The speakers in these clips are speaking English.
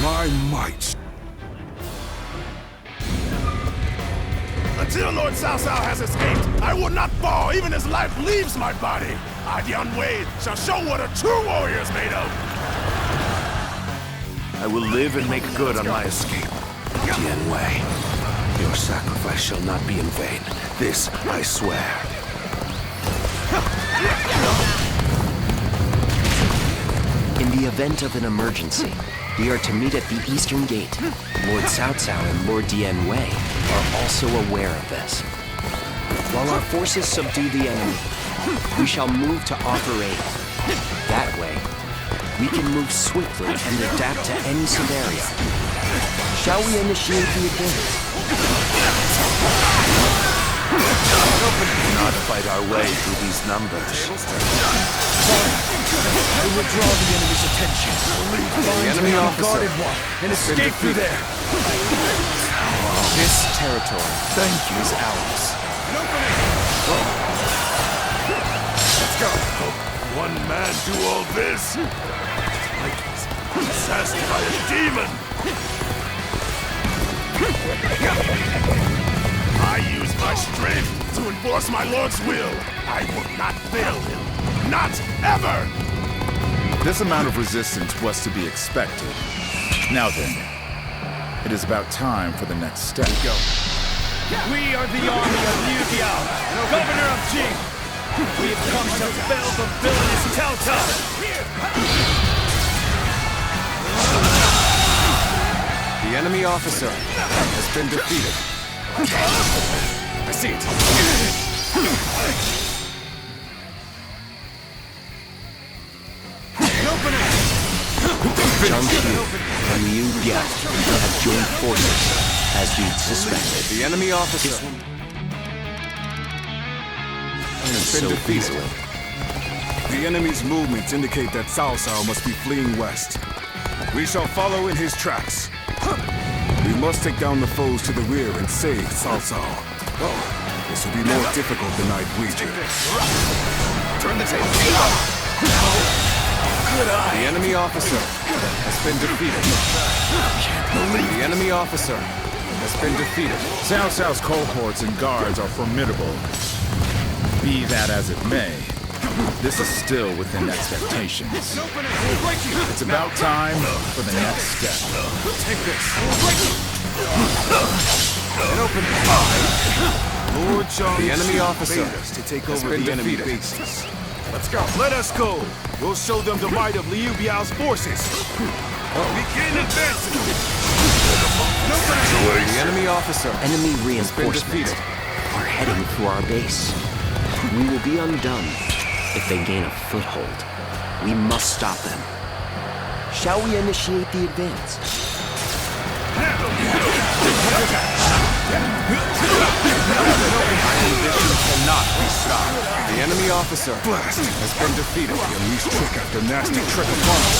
my might. Until Lord Cao Cao has escaped, I will not fall even as life leaves my body. I, Dian Wei, shall show what a true warrior is made of. I will live and make good on my escape. Dian Wei, your sacrifice shall not be in vain. This I swear. In the event of an emergency, we are to meet at the Eastern Gate. Lord Cao Cao and Lord Dian Wei are also aware of this. While our forces subdue the enemy, we shall move to offer aid. That way, we can move swiftly and adapt to any scenario. Shall we initiate the advance? We cannot fight our way through these numbers. I will draw the enemy's attention. The enemy officer and escape through there. This territory is ours. Let's go. One man do all this? Like he's possessed by a demon. I use my strength to enforce my lord's will. I will not fail him. Not ever! This amount of resistance was to be expected. Now then, it is about time for the next step. Go. We are the army of Liu Biao, governor of Jing. We have come to fell the villainous Cao Cao. The enemy officer has been defeated. I see it. Zhang Qiu and Liu Biao have joined forces, as we suspected. The enemy officer has been defeated. The enemy's movements indicate that Cao Cao must be fleeing west. We shall follow in his tracks. We must take down the foes to the rear and save Cao Cao. This will be more difficult than I'd wagered. Turn the table. The enemy officer has been defeated. The enemy officer has been defeated. Cao Cao's cohorts and guards are formidable. Be that as it may, this is still within expectations. It's about time for the next step. Take this. Lord Zhang The enemy officer to take has over been the enemy defeated. bases. Let's go. Let us go. We'll show them the might of Liu Biao's forces. Begin advancing. The enemy officer Enemy has been reinforcements defeated. are heading through our base. We will be undone if they gain a foothold. We must stop them. Shall we initiate the advance? Ambition cannot be stopped. The enemy officer has been defeated. Unleash trick after nasty trick upon us.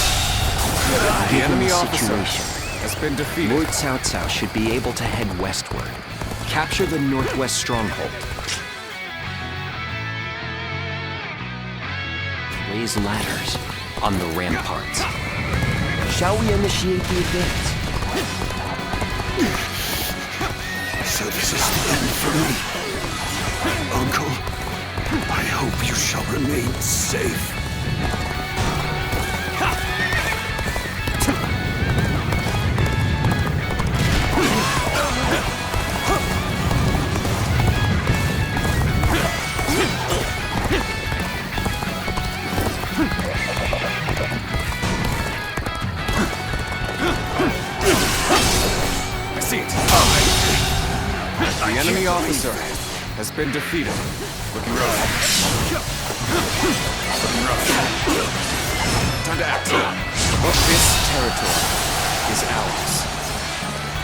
The Given enemy the officer situation, has been defeated. Lord Cao Cao should be able to head westward, capture the northwest stronghold, raise ladders on the ramparts. Shall we initiate the advance? So this is the end for me. Uncle, I hope you shall remain safe. I see it. The enemy officer has been defeated. Looking rough. Looking rough. Time to act. This territory is ours.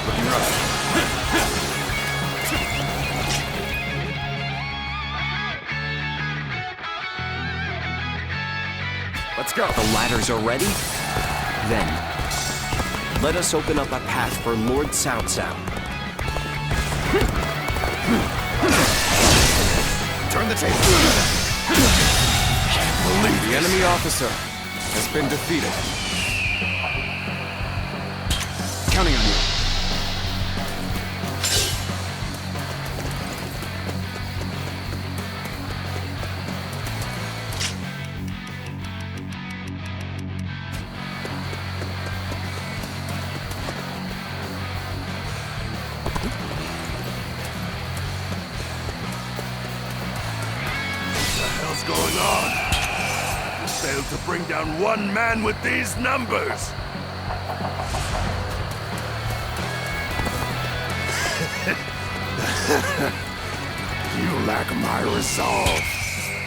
Looking rough. Let's go. The ladders are ready? Then, let us open up a path for Lord Cao Cao. Turn the table. The enemy officer has been defeated. counting on you. What's going on? You failed to bring down one man with these numbers! You lack my resolve.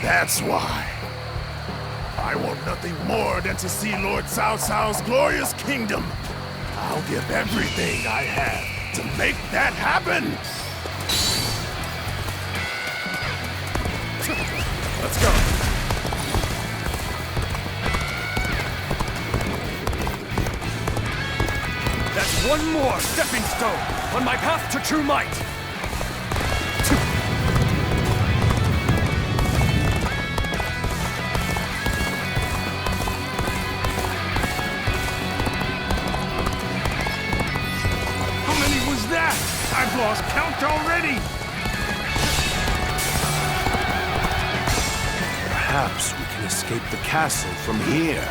That's why. I want nothing more than to see Lord Cao Cao's glorious kingdom. I'll give everything I have to make that happen! Let's go. That's one more stepping stone on my path to true might. How many was that? I've lost count already! Perhaps we can escape the castle from here.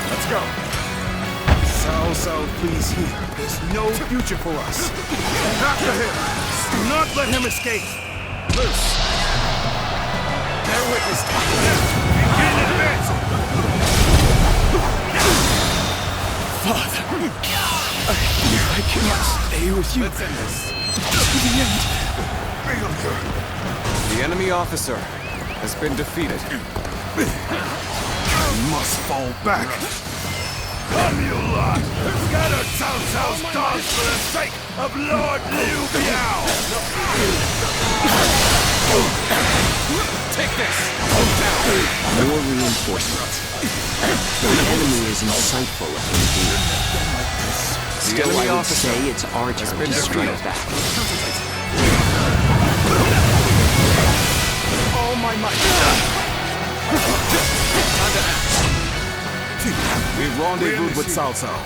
Let's go. Cao Cao, please hear. There's no future for us. After him! Do not let him escape! Loose. Bear witness to me. Begin advancing! Father, I cannot stay with you. Let's end this. To the end. Failure! The enemy officer has been defeated. I must fall back! Come, you lot! Scatter Cao Cao's dogs for the sake of Lord Liu Biao! Take this! More reinforcements. The enemy is insightful indeed. Still, enemy I would officer say it's our turn been to strike defeated. back. All my might. We rendezvoused with Cao Cao.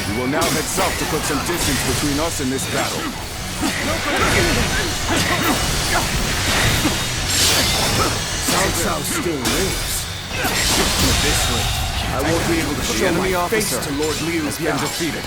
We will now head south to put some distance between us and this battle. Cao Cao still lives. At this rate, I won't be able to show my face to Lord Liu has been defeated.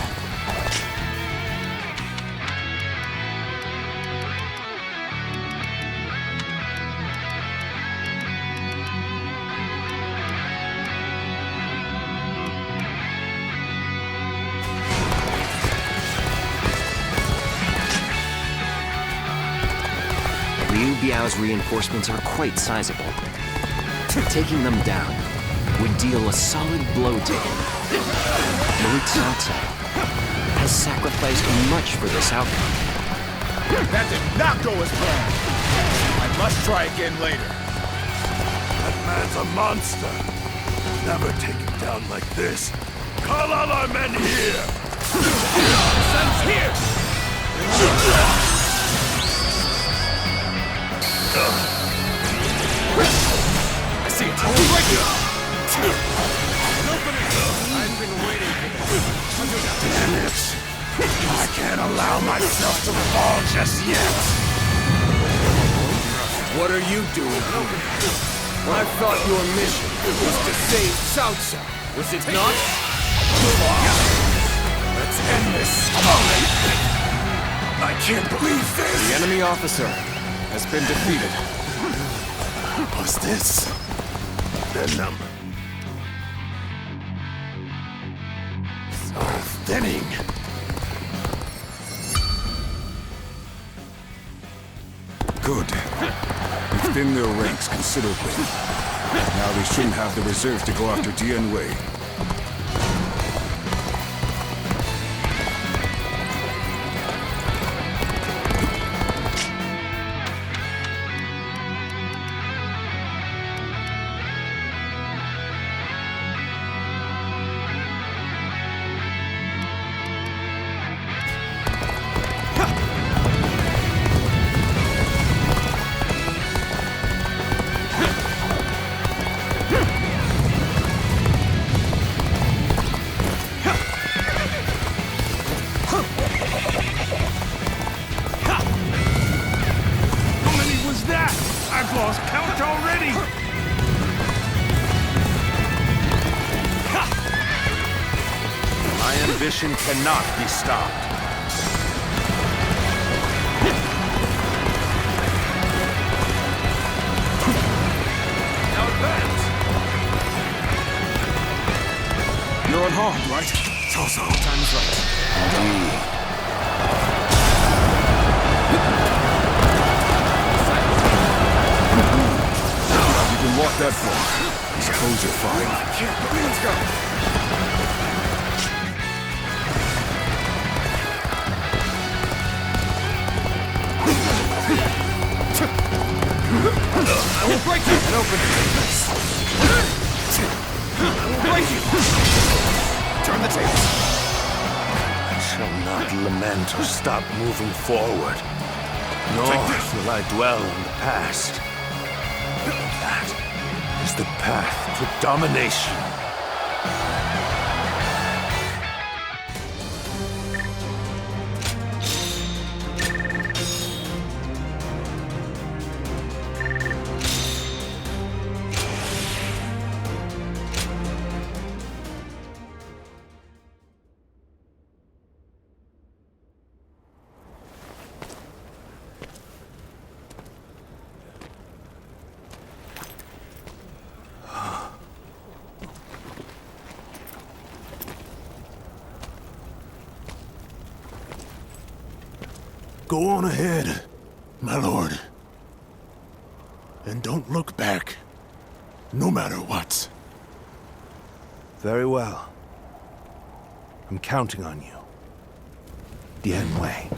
Liu Biao's reinforcements are quite sizable. Taking them down would deal a solid blow to him. Lord Cao Cao has sacrificed much for this outcome. That did not go as planned. I must try again later. That man's a monster! Never take him down like this! Call all our men here! Sun's here! I see it! Right here! I've been waiting for this. Damn it! I can't allow myself to fall just yet! What are you doing here? I thought your mission was to save Cao Cao, was it not? Let's end this! I can't believe this! The enemy officer has been defeated. Was this the number? Are thinning. Good. We've thinned their ranks considerably. Now they shouldn't have the reserve to go after Dian Wei. Ambition cannot be stopped. Now advance! You're unharmed, right? So. Time's right. Indeed. You can walk that far. I suppose you're fine. Let's go. I will break you! And open I will break you! Turn the tables. I shall not lament or stop moving forward. Nor will I dwell on the past. That is the path to domination. Go on ahead, my lord. And don't look back, no matter what. Very well. I'm counting on you. Dian Wei.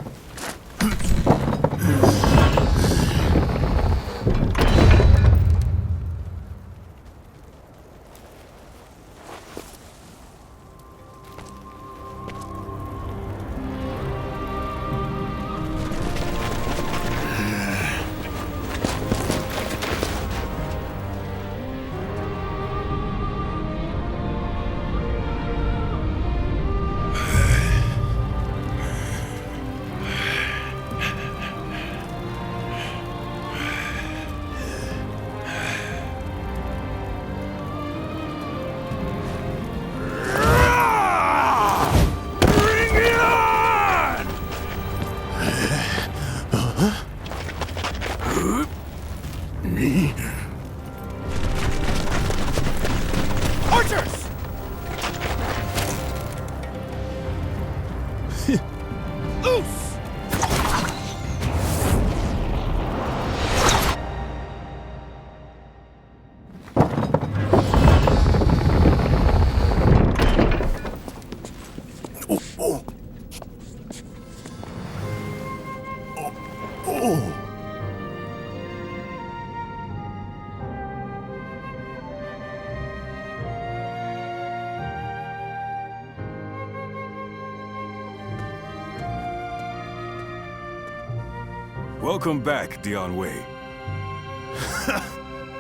Welcome back, Dian Wei.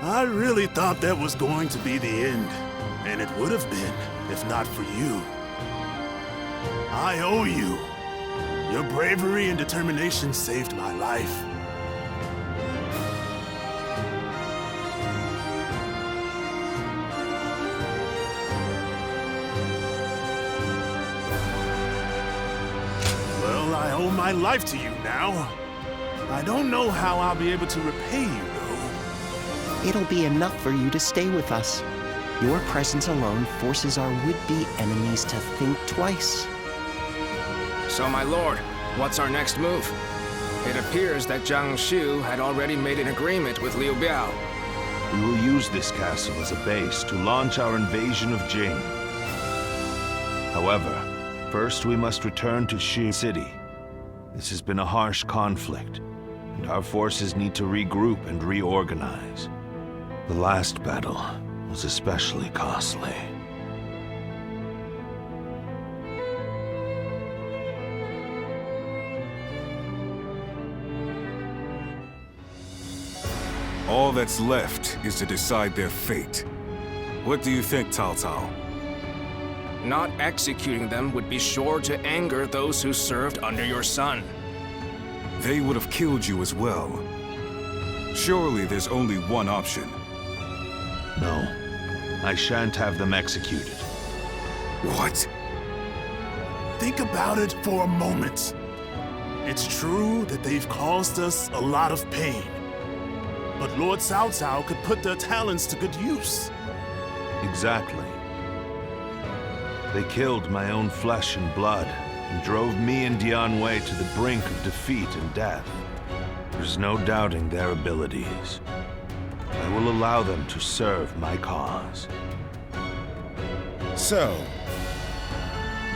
I really thought that was going to be the end. And it would have been, if not for you. I owe you. Your bravery and determination saved my life. Well, I owe my life to you now. I don't know how I'll be able to repay you, though. It'll be enough for you to stay with us. Your presence alone forces our would-be enemies to think twice. So, my lord, what's our next move? It appears that Zhang Shu had already made an agreement with Liu Biao. We will use this castle as a base to launch our invasion of Jing. However, first we must return to Shi City. This has been a harsh conflict, and our forces need to regroup and reorganize. The last battle was especially costly. All that's left is to decide their fate. What do you think, Cao Cao? Not executing them would be sure to anger those who served under your son. They would have killed you as well. Surely there's only one option. No, I shan't have them executed. What? Think about it for a moment. It's true that they've caused us a lot of pain. But Lord Cao Cao could put their talents to good use. Exactly. They killed my own flesh and blood, and drove me and Dian Wei to the brink of defeat and death. There's no doubting their abilities. I will allow them to serve my cause. So,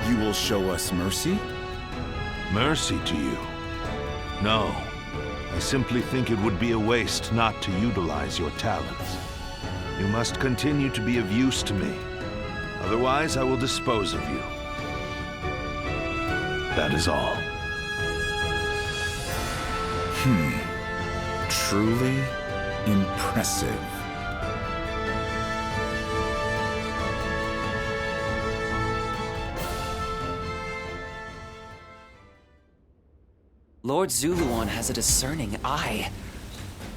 you will show us mercy? Mercy to you? No. I simply think it would be a waste not to utilize your talents. You must continue to be of use to me. Otherwise, I will dispose of you. That is all. Truly impressive. Lord Zuluan has a discerning eye.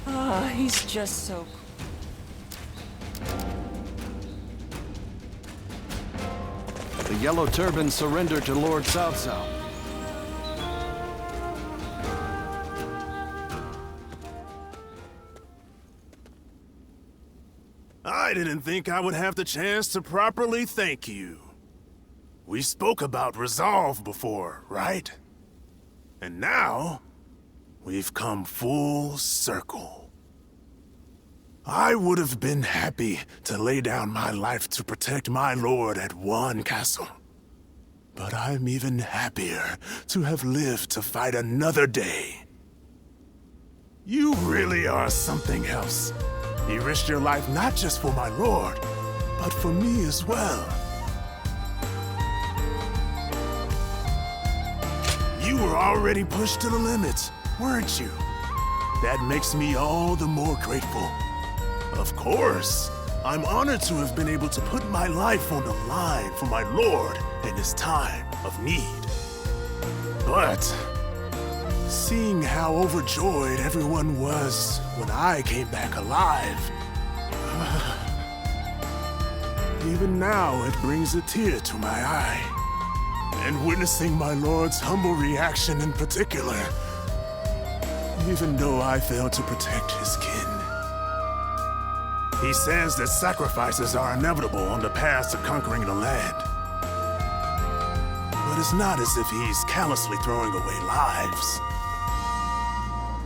Ah, he's just so... The Yellow Turban surrendered to Lord Cao Cao. I didn't think I would have the chance to properly thank you. We spoke about resolve before, right? And now, we've come full circle. I would have been happy to lay down my life to protect my lord at one castle. But I'm even happier to have lived to fight another day. You really are something else. You risked your life not just for my lord, but for me as well. You were already pushed to the limit, weren't you? That makes me all the more grateful. Of course, I'm honored to have been able to put my life on the line for my lord in his time of need. But seeing how overjoyed everyone was when I came back alive, even now it brings a tear to my eye. And witnessing my lord's humble reaction in particular, even though I failed to protect his kin. He says that sacrifices are inevitable on the path to conquering the land. But it's not as if he's callously throwing away lives.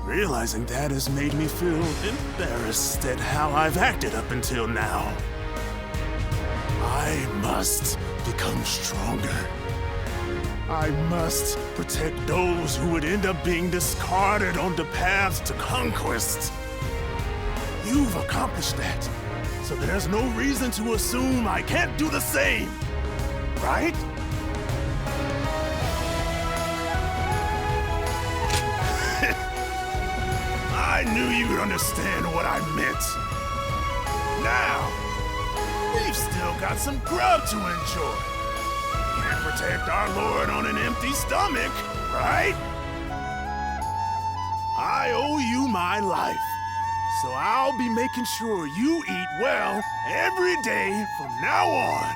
Realizing that has made me feel embarrassed at how I've acted up until now. I must become stronger. I must protect those who would end up being discarded on the path to conquest. You've accomplished that, so there's no reason to assume I can't do the same, right? I knew you'd understand what I meant. Now, we've still got some grub to enjoy. Can't protect our lord on an empty stomach, right? I owe you my life, so I'll be making sure you eat well every day from now on.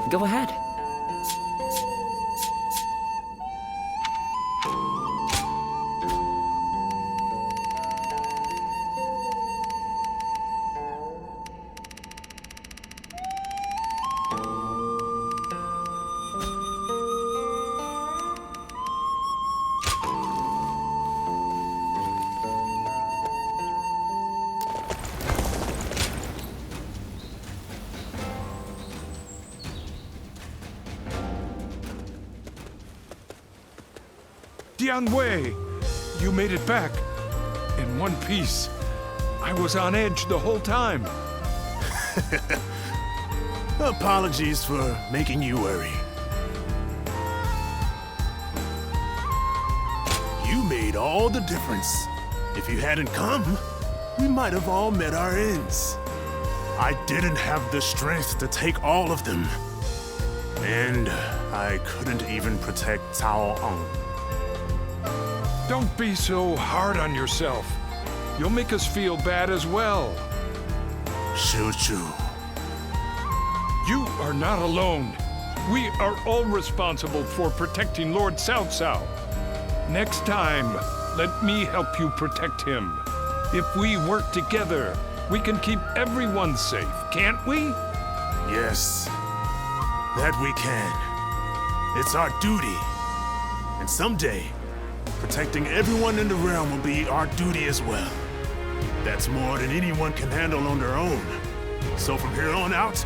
Go ahead. Wei, you made it back. In one piece. I was on edge the whole time. Apologies for making you worry. You made all the difference. If you hadn't come, we might have all met our ends. I didn't have the strength to take all of them. And I couldn't even protect Cao Ang. Don't be so hard on yourself. You'll make us feel bad as well. Shu-Chu. You are not alone. We are all responsible for protecting Lord Cao Cao. Next time, let me help you protect him. If we work together, we can keep everyone safe, can't we? Yes, that we can. It's our duty. And someday, protecting everyone in the realm will be our duty as well. That's more than anyone can handle on their own. So from here on out,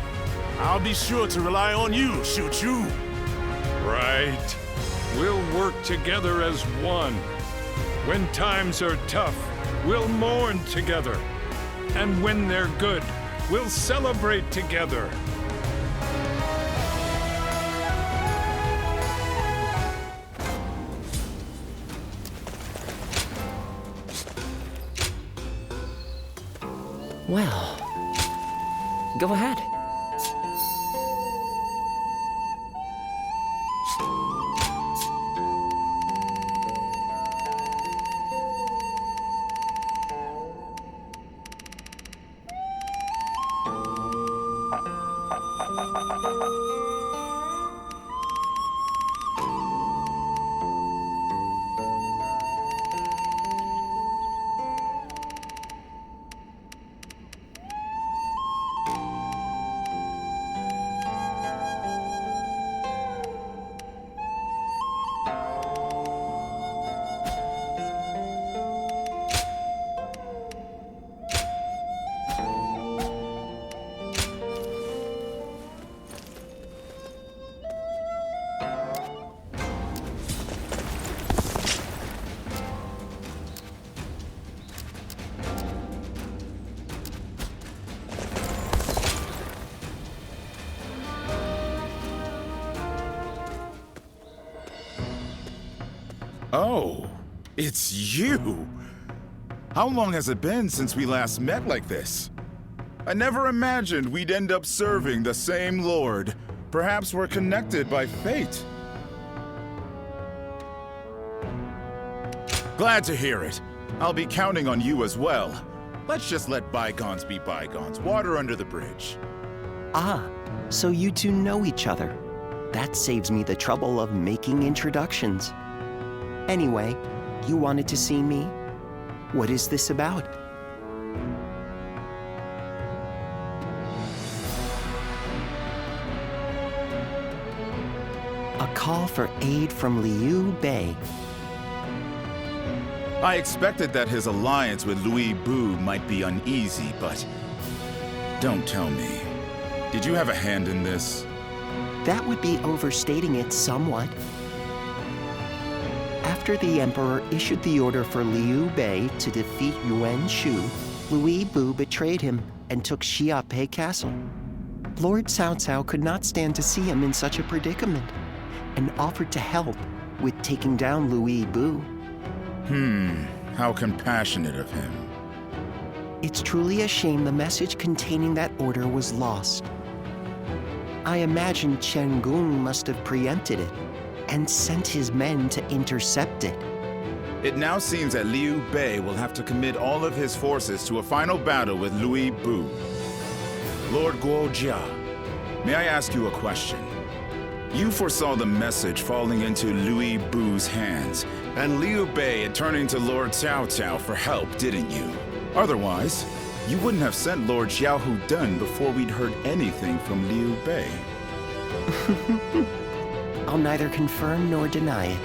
I'll be sure to rely on you, Shu-Chu. Right. We'll work together as one. When times are tough, we'll mourn together. And when they're good, we'll celebrate together. Well, go ahead. Oh, it's you! How long has it been since we last met like this? I never imagined we'd end up serving the same Lord. Perhaps we're connected by fate. Glad to hear it. I'll be counting on you as well. Let's just let bygones be bygones. Water under the bridge. Ah, so you two know each other. That saves me the trouble of making introductions. Anyway, you wanted to see me? What is this about? A call for aid from Liu Bei. I expected that his alliance with Louis Bu might be uneasy, but don't tell me. Did you have a hand in this? That would be overstating it somewhat. After the Emperor issued the order for Liu Bei to defeat Yuan Shu, Louis Bu betrayed him and took Xiaopei Castle. Lord Cao Cao could not stand to see him in such a predicament and offered to help with taking down Louis Bu. How compassionate of him. It's truly a shame the message containing that order was lost. I imagine Chen Gung must have preempted it and sent his men to intercept it. It now seems that Liu Bei will have to commit all of his forces to a final battle with Louis Bu. Lord Guojia, may I ask you a question? You foresaw the message falling into Louis Bu's hands, and Liu Bei turning to Lord Cao Cao for help, didn't you? Otherwise, you wouldn't have sent Lord Xiao Hu Dun before we'd heard anything from Liu Bei. I'll neither confirm nor deny it.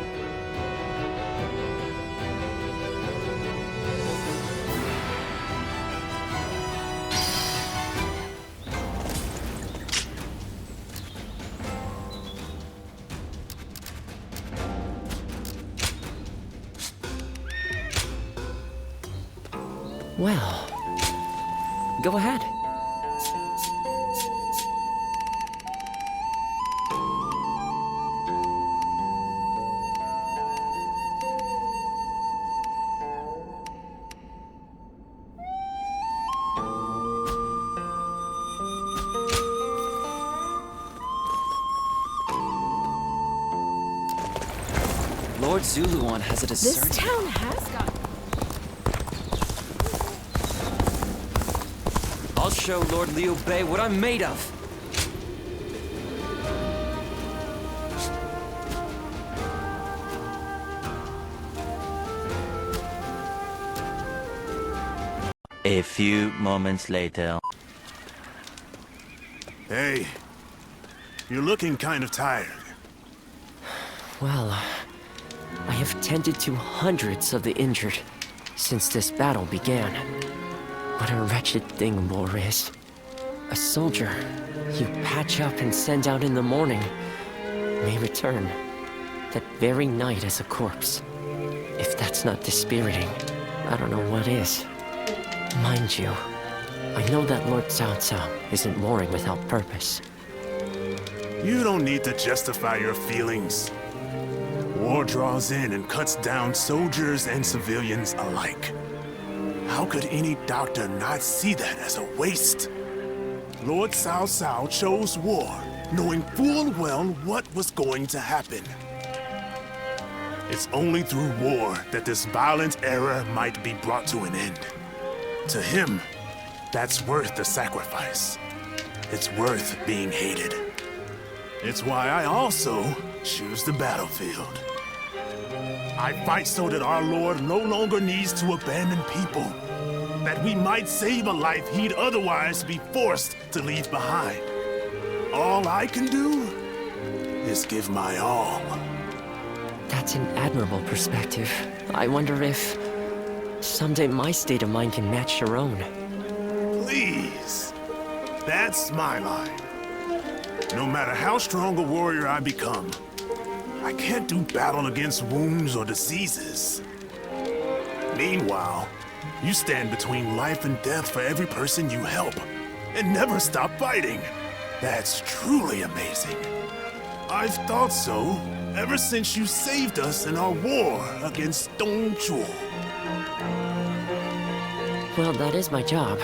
Well, go ahead. Lord Zuluan has a This discerning... town has got... I'll show Lord Liu Bei what I'm made of. A few moments later. Hey, you're looking kind of tired. Well, I have tended to hundreds of the injured since this battle began. What a wretched thing war is. A soldier you patch up and send out in the morning may return that very night as a corpse. If that's not dispiriting, I don't know what is. Mind you, I know that Lord Cao Cao isn't warring without purpose. You don't need to justify your feelings. War draws in and cuts down soldiers and civilians alike. How could any doctor not see that as a waste? Lord Cao Cao chose war, knowing full well what was going to happen. It's only through war that this violent era might be brought to an end. To him, that's worth the sacrifice. It's worth being hated. It's why I also choose the battlefield. I fight so that our Lord no longer needs to abandon people. That we might save a life he'd otherwise be forced to leave behind. All I can do is give my all. That's an admirable perspective. I wonder if someday my state of mind can match your own. Please. That's my line. No matter how strong a warrior I become, I can't do battle against wounds or diseases. Meanwhile, you stand between life and death for every person you help, and never stop fighting. That's truly amazing. I've thought so ever since you saved us in our war against Dongzhuo. Well, that is my job.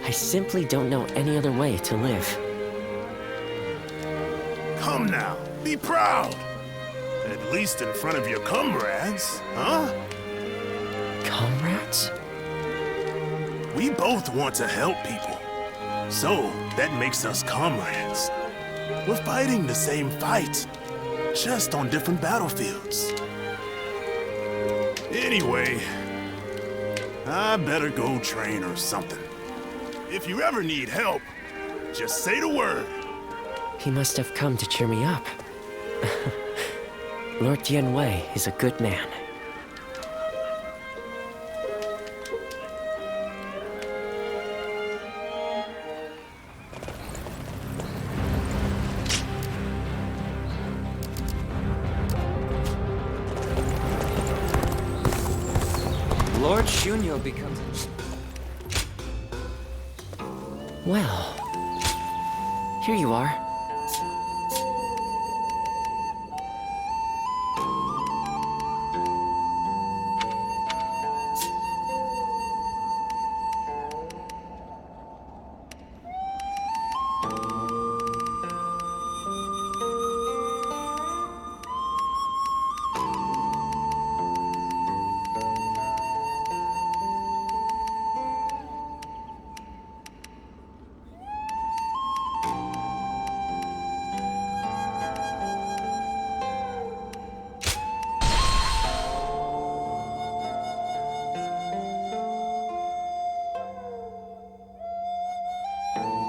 I simply don't know any other way to live. Come now, be proud. At least in front of your comrades, huh? Comrades? We both want to help people. So, that makes us comrades. We're fighting the same fight, just on different battlefields. Anyway, I better go train or something. If you ever need help, just say the word. He must have come to cheer me up. Lord Tianwei is a good man. Lord Shunyo becomes... Well, here you are.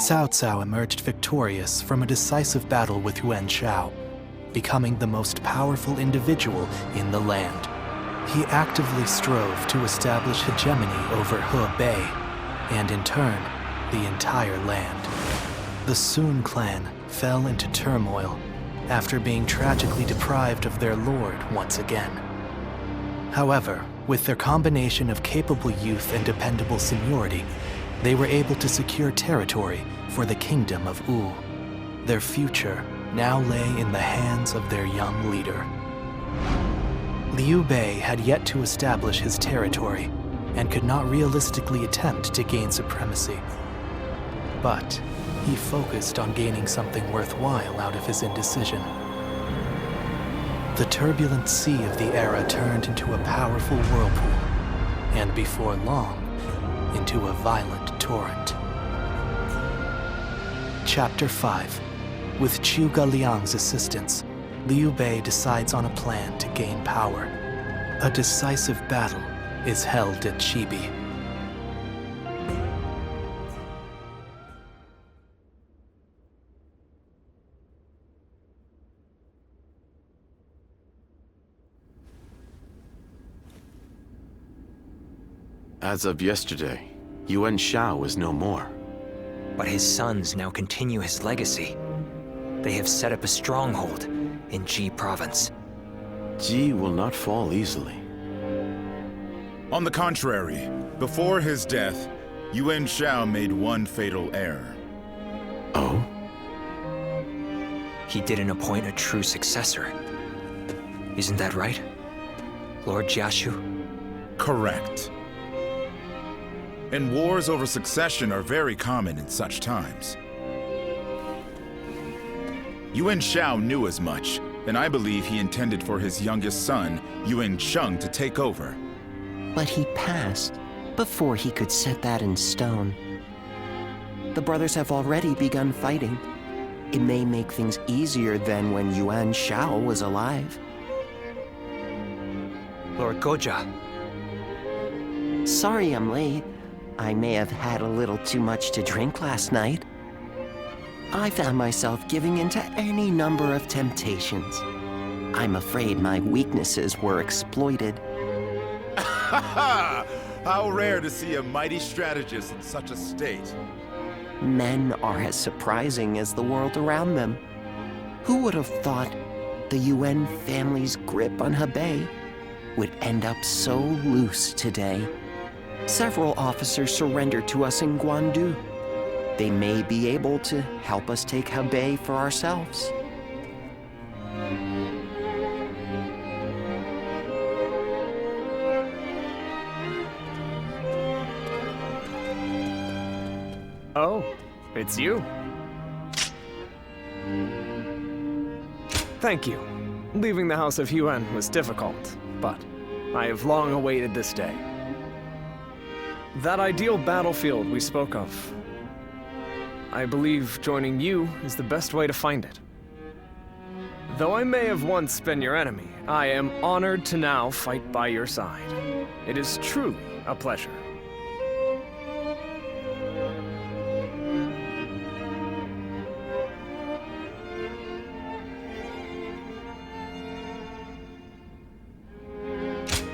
Cao Cao emerged victorious from a decisive battle with Yuan Shao, becoming the most powerful individual in the land. He actively strove to establish hegemony over Hebei, and in turn, the entire land. The Sun clan fell into turmoil after being tragically deprived of their lord once again. However, with their combination of capable youth and dependable seniority, they were able to secure territory for the kingdom of Wu. Their future now lay in the hands of their young leader. Liu Bei had yet to establish his territory and could not realistically attempt to gain supremacy. But he focused on gaining something worthwhile out of his indecision. The turbulent sea of the era turned into a powerful whirlpool, and before long, into a violent torrent. Chapter 5. With Zhuge Liang's assistance, Liu Bei decides on a plan to gain power. A decisive battle is held at Chibi. As of yesterday, Yuan Shao is no more. But his sons now continue his legacy. They have set up a stronghold in Ji province. Ji will not fall easily. On the contrary, before his death, Yuan Shao made one fatal error. Oh? He didn't appoint a true successor. Isn't that right, Lord Jiashu? Correct. And wars over succession are very common in such times. Yuan Shao knew as much, and I believe he intended for his youngest son, Yuan Sheng, to take over. But he passed before he could set that in stone. The brothers have already begun fighting. It may make things easier than when Yuan Shao was alive. Lord Goja. Sorry I'm late. I may have had a little too much to drink last night. I found myself giving in to any number of temptations. I'm afraid my weaknesses were exploited. How rare to see a mighty strategist in such a state. Men are as surprising as the world around them. Who would have thought the Yuan family's grip on Hebei would end up so loose today? Several officers surrendered to us in Guandu. They may be able to help us take Hebei for ourselves. Oh, it's you. Thank you. Leaving the House of Yuan was difficult, but I have long awaited this day. That ideal battlefield we spoke of. I believe joining you is the best way to find it. Though I may have once been your enemy, I am honored to now fight by your side. It is truly a pleasure.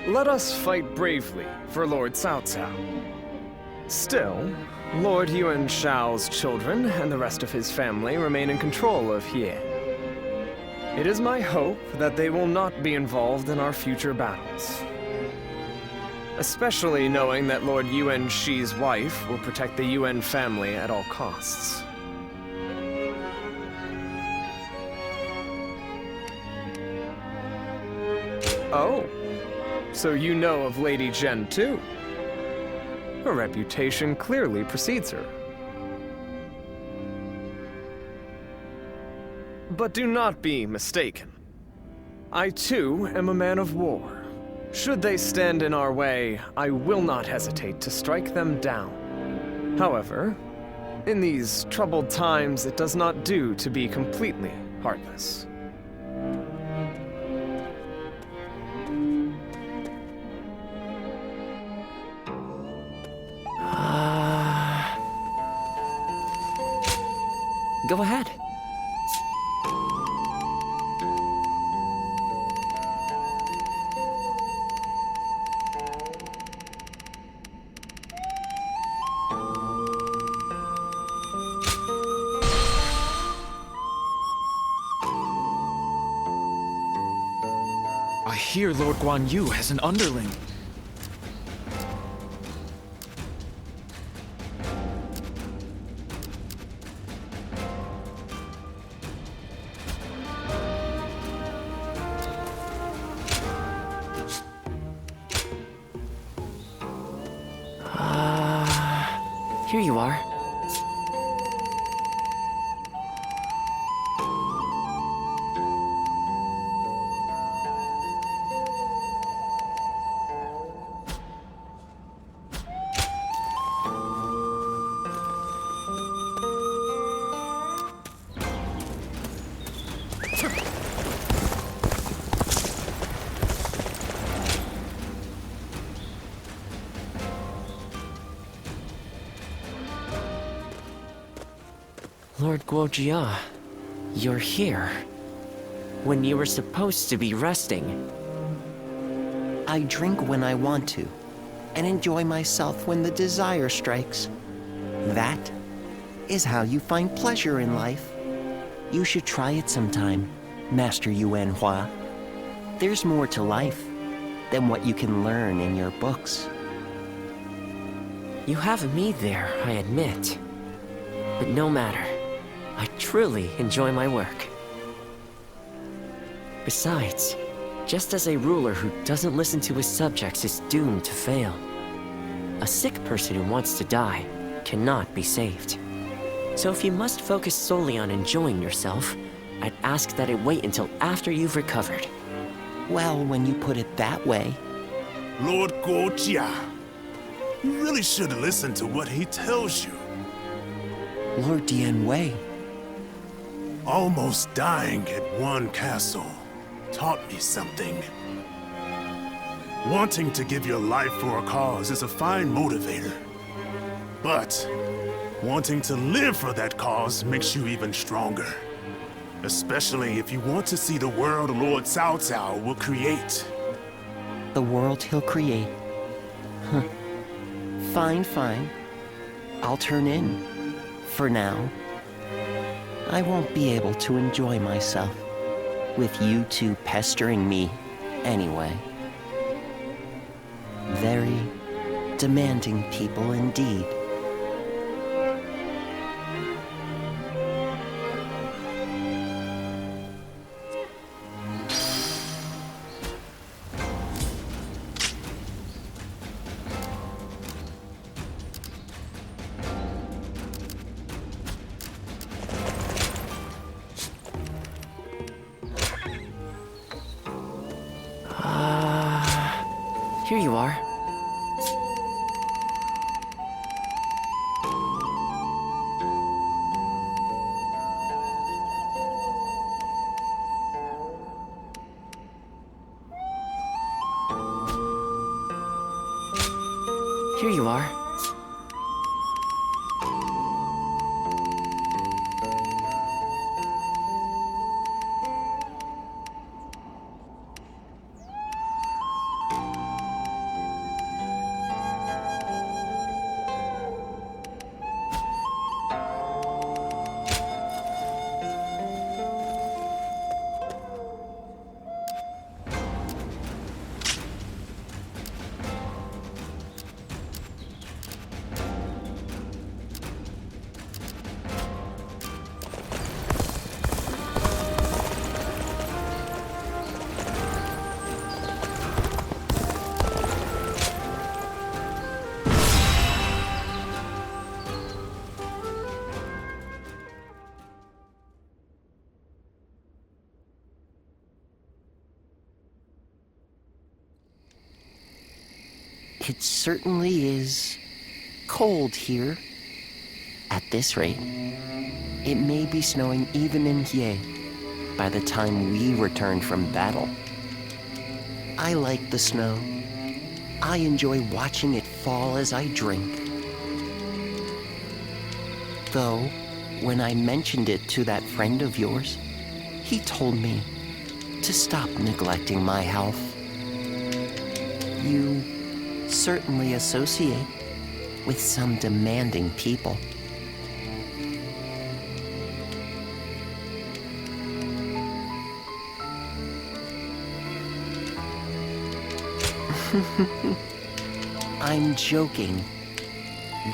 Let us fight bravely for Lord Cao Cao. Still, Lord Yuan Shao's children and the rest of his family remain in control of Hie. It is my hope that they will not be involved in our future battles. Especially knowing that Lord Yuan Shi's wife will protect the Yuan family at all costs. Oh, so you know of Lady Zhen too? Her reputation clearly precedes her. But do not be mistaken. I too am a man of war. Should they stand in our way, I will not hesitate to strike them down. However, in these troubled times, it does not do to be completely heartless. Go ahead. I hear Lord Guan Yu has an underling. Here you are. Lord Guojia, you're here. When you were supposed to be resting. I drink when I want to, and enjoy myself when the desire strikes. That is how you find pleasure in life. You should try it sometime, Master Yuan Hua. There's more to life than what you can learn in your books. You have me there, I admit. But no matter. I truly enjoy my work. Besides, just as a ruler who doesn't listen to his subjects is doomed to fail, a sick person who wants to die cannot be saved. So if you must focus solely on enjoying yourself, I'd ask that it wait until after you've recovered. Well, when you put it that way... Lord Guojia, you really should listen to what he tells you. Lord Dianwei. Almost dying at one castle taught me something. Wanting to give your life for a cause is a fine motivator. But wanting to live for that cause makes you even stronger. Especially if you want to see the world Lord Cao Cao will create. The world he'll create? Huh. Fine, fine. I'll turn in. For now. I won't be able to enjoy myself, with you two pestering me anyway. Very demanding people indeed. Here you are. Here you are. It certainly is cold here. At this rate, it may be snowing even in Hie by the time we return from battle. I like the snow. I enjoy watching it fall as I drink. Though, when I mentioned it to that friend of yours, he told me to stop neglecting my health. You certainly associate with some demanding people. I'm joking.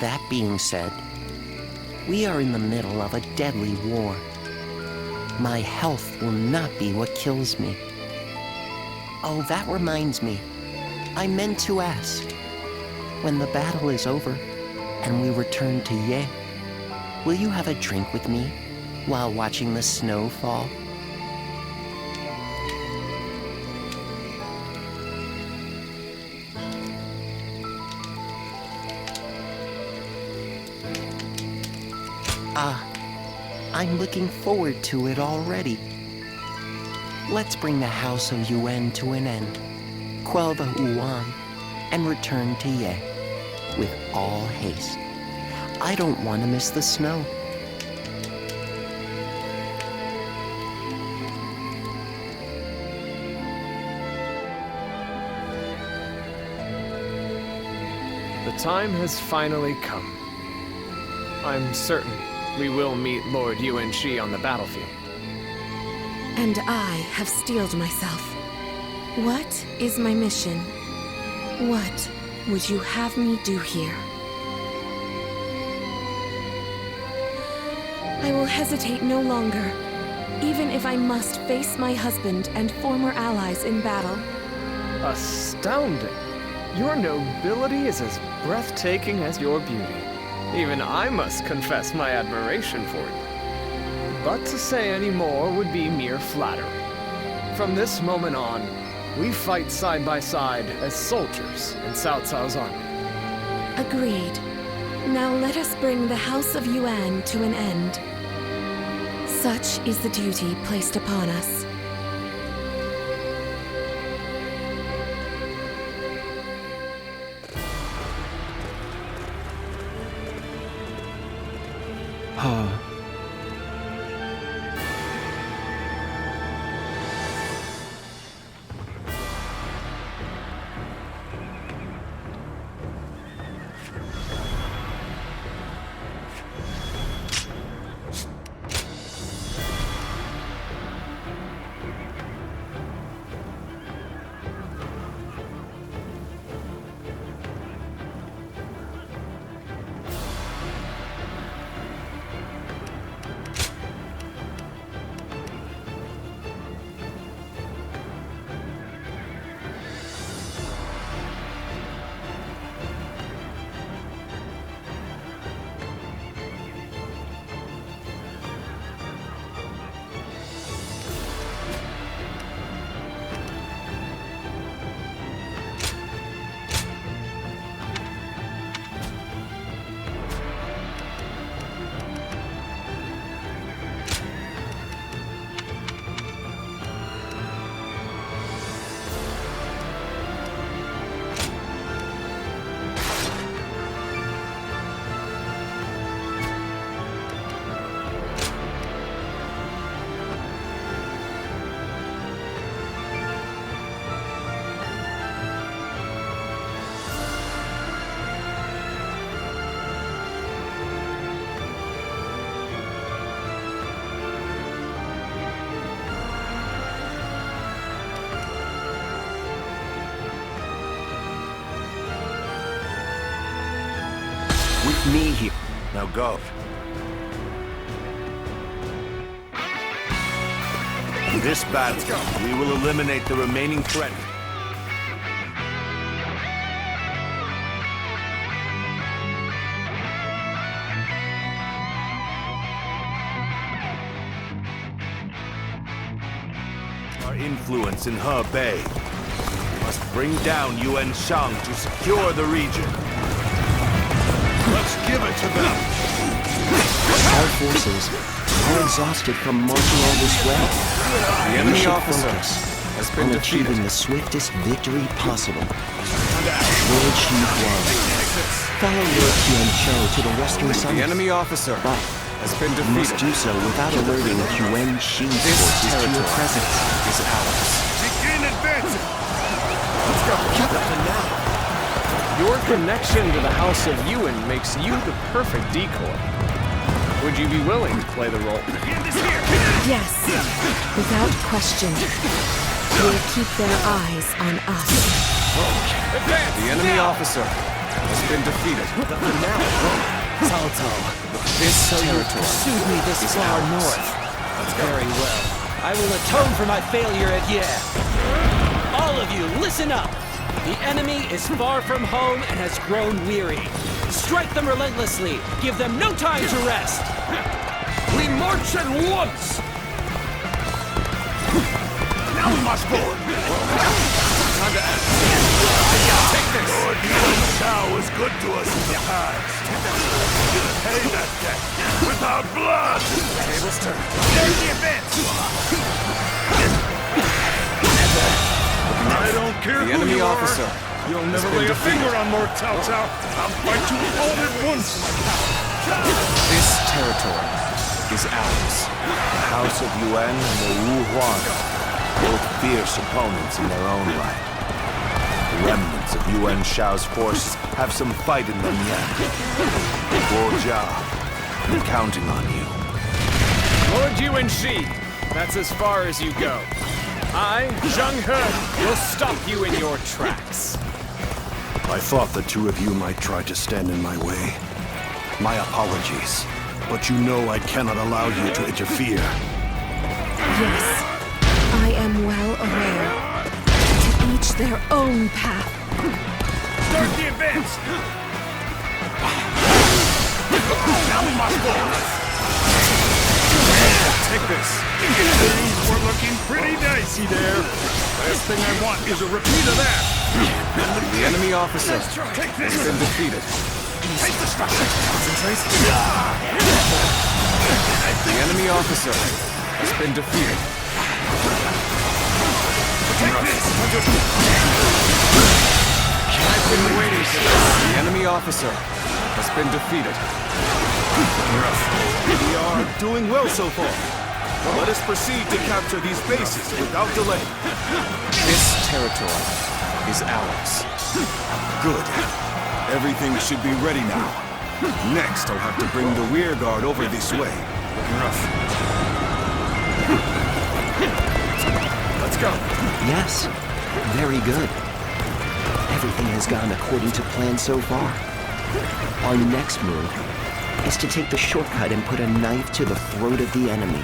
That being said, we are in the middle of a deadly war. My health will not be what kills me. Oh, that reminds me. I meant to ask. When the battle is over and we return to Ye, will you have a drink with me while watching the snow fall? I'm looking forward to it already. Let's bring the House of Yuan to an end, quell the Yuan, and return to Ye with all haste. I don't want to miss the snow. The time has finally come. I'm certain we will meet Lord Yuan Shi on the battlefield. And I have steeled myself. What is my mission? What would you have me do here? I will hesitate no longer, even if I must face my husband and former allies in battle. Astounding! Your nobility is as breathtaking as your beauty. Even I must confess my admiration for you. But to say any more would be mere flattery. From this moment on, we fight side by side as soldiers in Cao Cao's army. Agreed. Now let us bring the House of Yuan to an end. Such is the duty placed upon us. With me here. Now go. In this battle, we will eliminate the remaining threat. Our influence in Hebei. We must bring down Yuan Shang to secure the region. Let's give it to them! Our forces are exhausted from marching all this way. The enemy officer has been on achieving the swiftest victory possible. Lord Shi Huang, follow Lord Tianqiu to the western summit. The enemy officer But has been defeated. You must do so without alerting Yuan Shi's forces to your presence. Is ours. Begin advancing! Let's go. Nothing now. Your connection to the House of Yuan makes you the perfect decoy. Would you be willing to play the role? Yes, without question. We'll keep their eyes on us. The enemy officer has been defeated. Nothing now. Cao Cao, This so you territory pursued me this is far ours. north. Very well. I will atone for my failure at Ye. All of you, listen up. The enemy is far from home and has grown weary. Strike them relentlessly. Give them no time to rest. We march at once! Now we must forward! Time to act. Take this! Lord Yuan Shao was good to us in the past. Pay that debt without blood! Tables turn. There's the advance! I don't care The who enemy you officer. are. You'll never lay a finger on Lord Cao Cao. I'll fight you all at once. This territory is ours. The House of Yuan and the Wu Huan, both fierce opponents in their own right. The remnants of Yuan Shao's forces have some fight in them yet. Guo Jia, I'm counting on you. Lord Yuan Shi, that's as far as you go. I, Zheng He, will stop you in your tracks. I thought the two of you might try to stand in my way. My apologies, but you know I cannot allow you to interfere. Yes, I am well aware. To each their own path. Start the advance! Now we must go! Take this. Things were looking pretty dicey there. Last thing I want is a repeat of that. The enemy officer has been defeated. Take the structure! Concentrate! The enemy officer has been defeated. Take this! I've been waiting for this. The enemy officer has been defeated. We are doing well so far. Let us proceed to capture these bases without delay. This territory is ours. Good. Everything should be ready now. Next, I'll have to bring the rear guard over this way. Rough. Let's go. Yes, very good. Everything has gone according to plan so far. Our next move is to take the shortcut and put a knife to the throat of the enemy.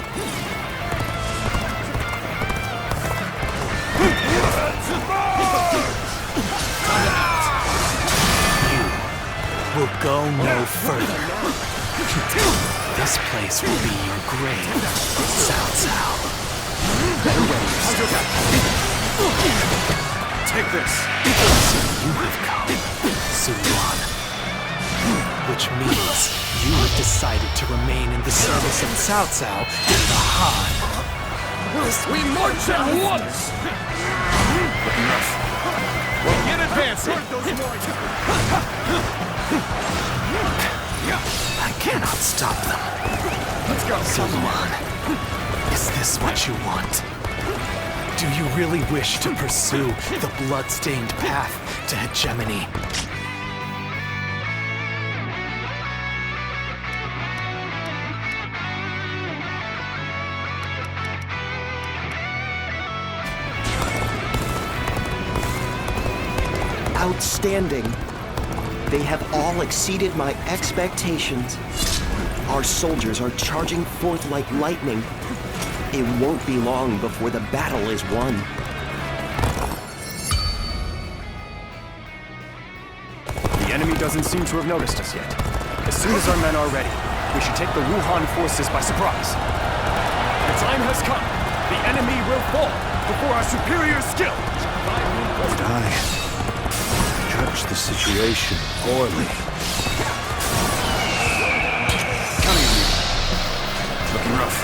Will go no further. This place will be your grave, Cao Cao. Take this. You have come, Suyuan. Which means you have decided to remain in the service of Cao Cao and the Han. We march at once! Looking rough. Get advancing! I cannot stop them. Let's go. Suyuan, is this what you want? Do you really wish to pursue the blood-stained path to hegemony? Outstanding. They have all exceeded my expectations. Our soldiers are charging forth like lightning. It won't be long before the battle is won. The enemy doesn't seem to have noticed us yet. As soon as our men are ready, we should take the Wuhan forces by surprise. The time has come. The enemy will fall before our superior skill. But I judged the situation poorly. Coming in. Looking rough.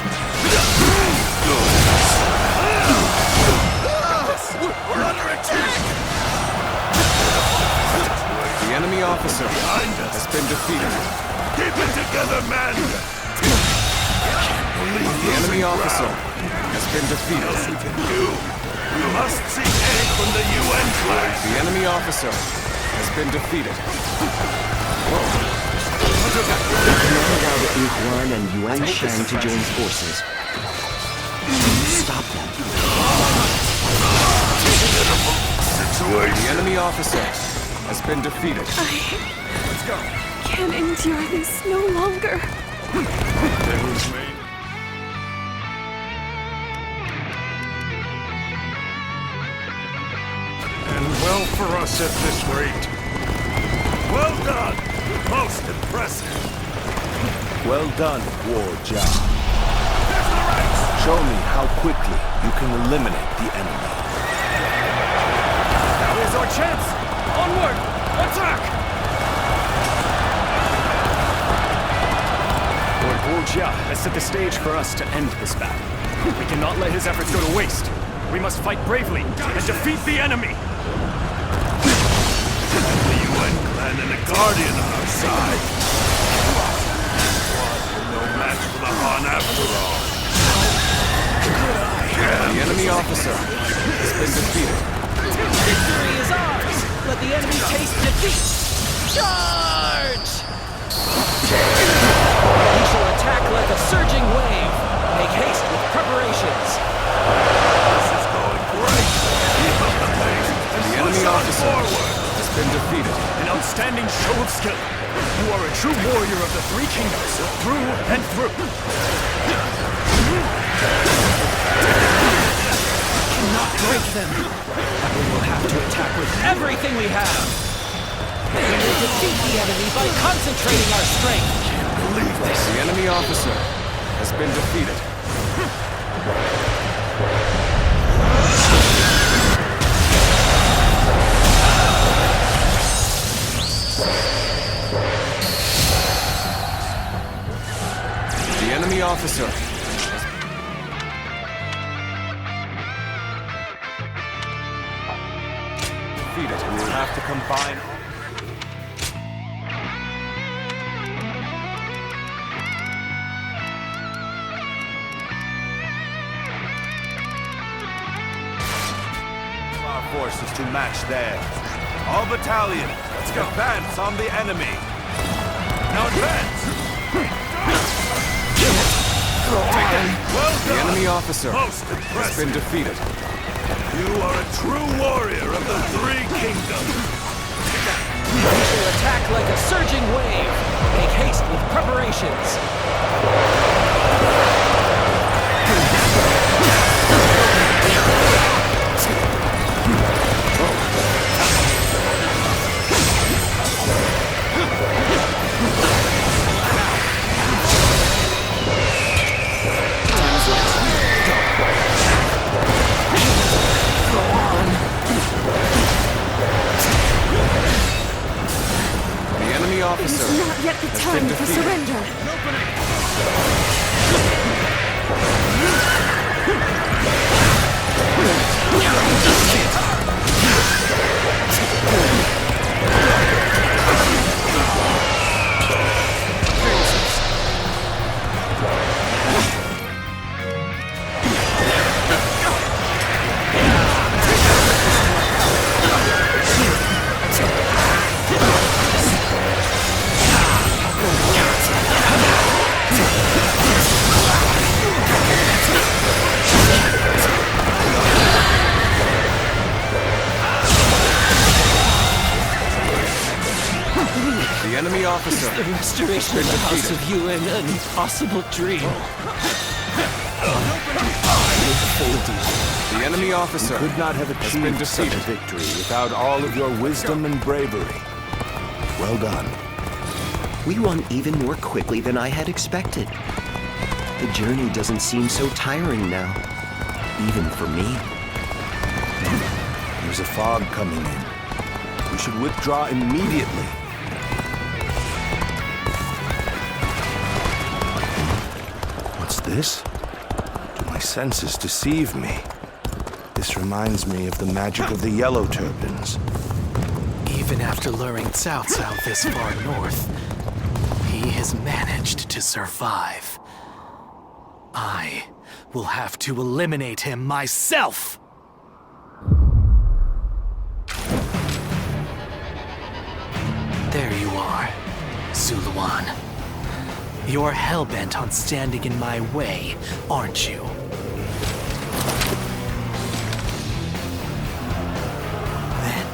We're under attack! The enemy officer has been defeated. Keep it together, men! The enemy officer has been defeated. We must seek aid from the UN flag. The enemy officer has been defeated. They cannot allow the Yuan and Yuan Shang to join forces. Stop them. The enemy officer has been defeated. Let's go. Can't endure this no longer. And well for us at this rate. Well done. Most impressive. Well done, War Jia. Show me how quickly you can eliminate the enemy. Now is our chance! Onward! Attack! Lord Wu Jia has set the stage for us to end this battle. We cannot let his efforts go to waste. We must fight bravely and defeat the enemy! The UN clan and the Guardian on our side. No match for the Han after all. The enemy officer has been defeated. Victory is ours! Let the enemy taste defeat! Charge! We shall attack like a surging wave. Make haste with preparations. This is going great. Keep up the pace and The enemy push on officer forward. has been defeated. An outstanding show of skill. You are a true warrior of the Three Kingdoms, through and through. Cannot break them. We will have to attack with everything we have. We will defeat the enemy by concentrating our strength. Believe this. The enemy officer has been defeated. The enemy officer defeated. We will have to combine. Our forces to match theirs. All battalion, let's go. Advance on the enemy. Now advance! Well The done. enemy officer Most has impressive. been defeated. You are a true warrior of the Three Kingdoms. We shall attack like a surging wave. Make haste with preparations. The enemy officer It is not yet the has time been for defeated. surrender. The enemy officer The restoration of the House of Yuan an impossible dream. The enemy officer Could not have has been achieved such a defeated. victory without all of your wisdom and bravery. Well done. We won even more quickly than I had expected. The journey doesn't seem so tiring now, even for me. There's a fog coming in. We should withdraw immediately. What's this? Do my senses deceive me? This reminds me of the magic of the yellow turbans. Even after luring Cao Cao this far north, he has managed to survive. I will have to eliminate him myself! There you are, Zuluan. You're hell-bent on standing in my way, aren't you?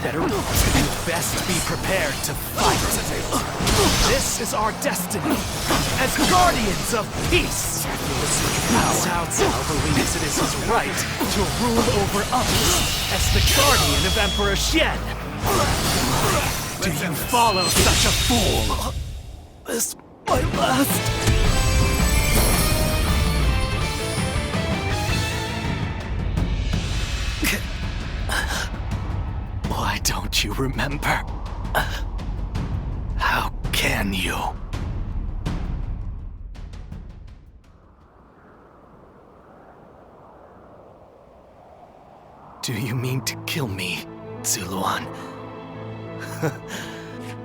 Then you'd best be prepared to fight. This is our destiny, as guardians of peace! Cao Cao believes it is his right to rule over others as the guardian of Emperor Xian. Do you follow such a fool? This my last... Why don't you remember? How can you? Do you mean to kill me, Zuluan?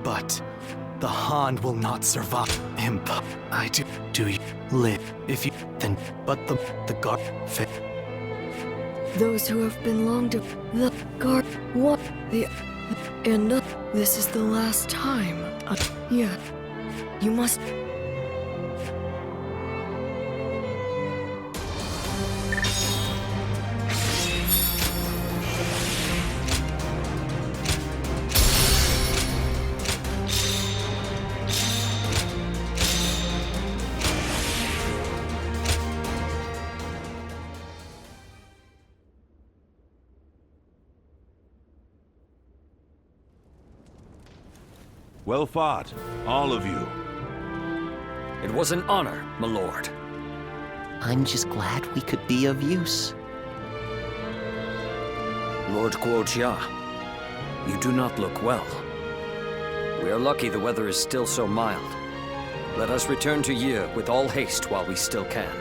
But the Han will not survive. Imp, I do. Do you live? If you then, but the guard. Those who have been long to the guard. What the and this is the last time. Yeah, you must. Well fought, all of you. It was an honor, my lord. I'm just glad we could be of use. Lord Guojia, you do not look well. We are lucky the weather is still so mild. Let us return to Yi with all haste while we still can.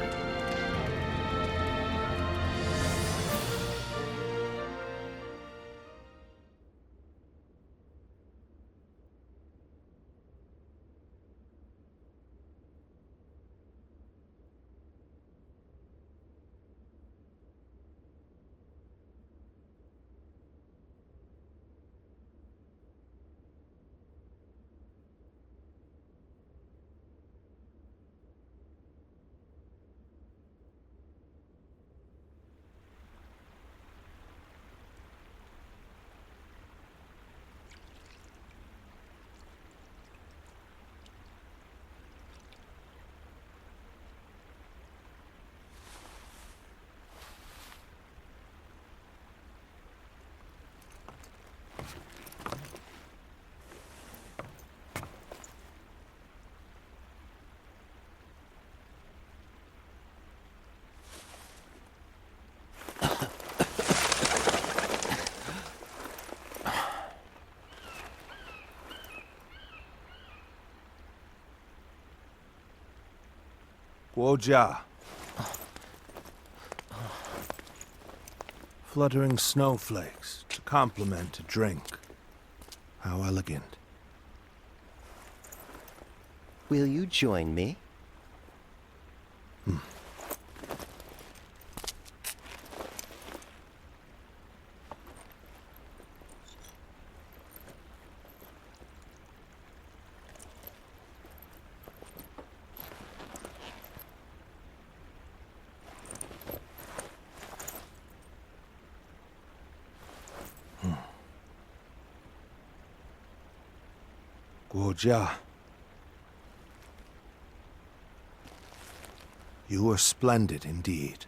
Guojia. Fluttering snowflakes to complement a drink. How elegant. Will you join me? Guojia. You were splendid indeed.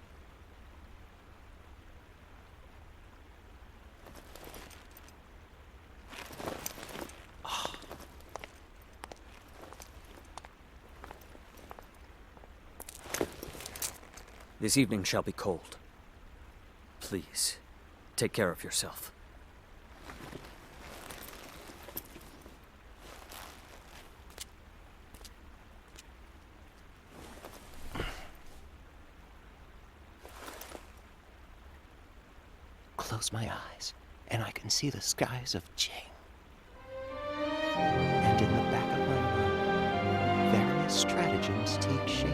This evening shall be cold. Please, take care of yourself. Close my eyes, and I can see the skies of Jing. And in the back of my mind, various stratagems take shape.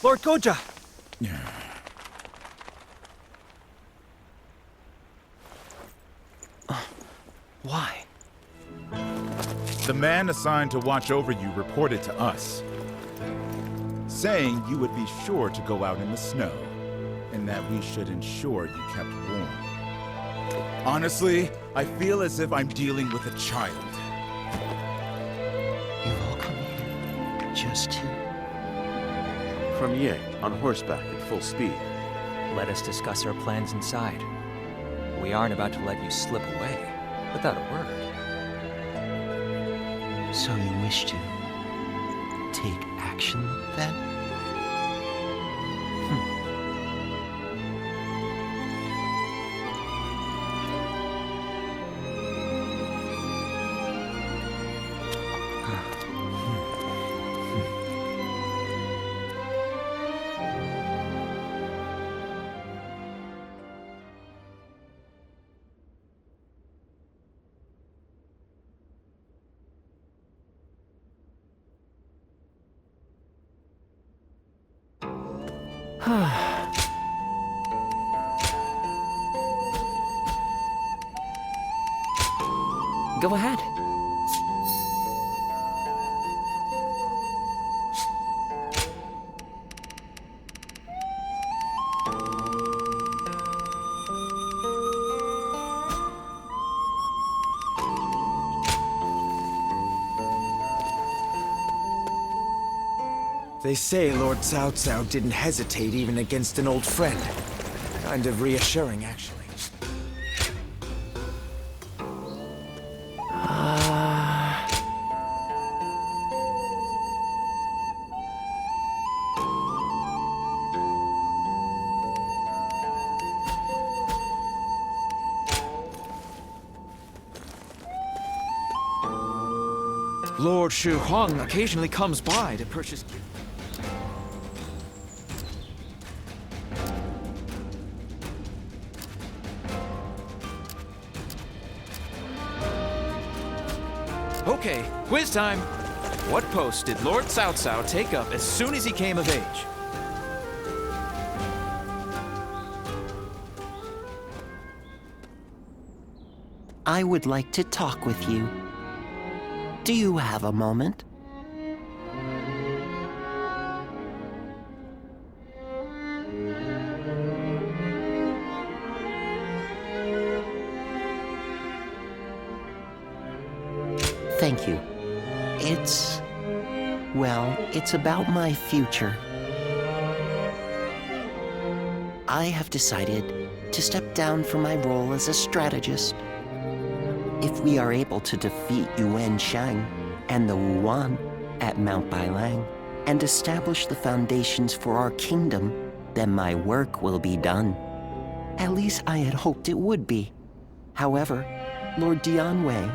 Lord Goja! Why? The man assigned to watch over you reported to us, saying you would be sure to go out in the snow, and that we should ensure you kept warm. Honestly, I feel as if I'm dealing with a child. You've all come here just to... From Ye, on horseback at full speed. Let us discuss our plans inside. We aren't about to let you slip away without a word. So you wish to take action, then? Go ahead. They say Lord Cao Cao didn't hesitate even against an old friend. Kind of reassuring, actually. Lord Shu Huang occasionally comes by to purchase... Okay, quiz time! What post did Lord Cao Cao take up as soon as he came of age? I would like to talk with you. Do you have a moment? Thank you. It's about my future. I have decided to step down from my role as a strategist. If we are able to defeat Yuan Shang and the Wuhan at Mount Bailang and establish the foundations for our kingdom, then my work will be done. At least I had hoped it would be. However, Lord Dianwei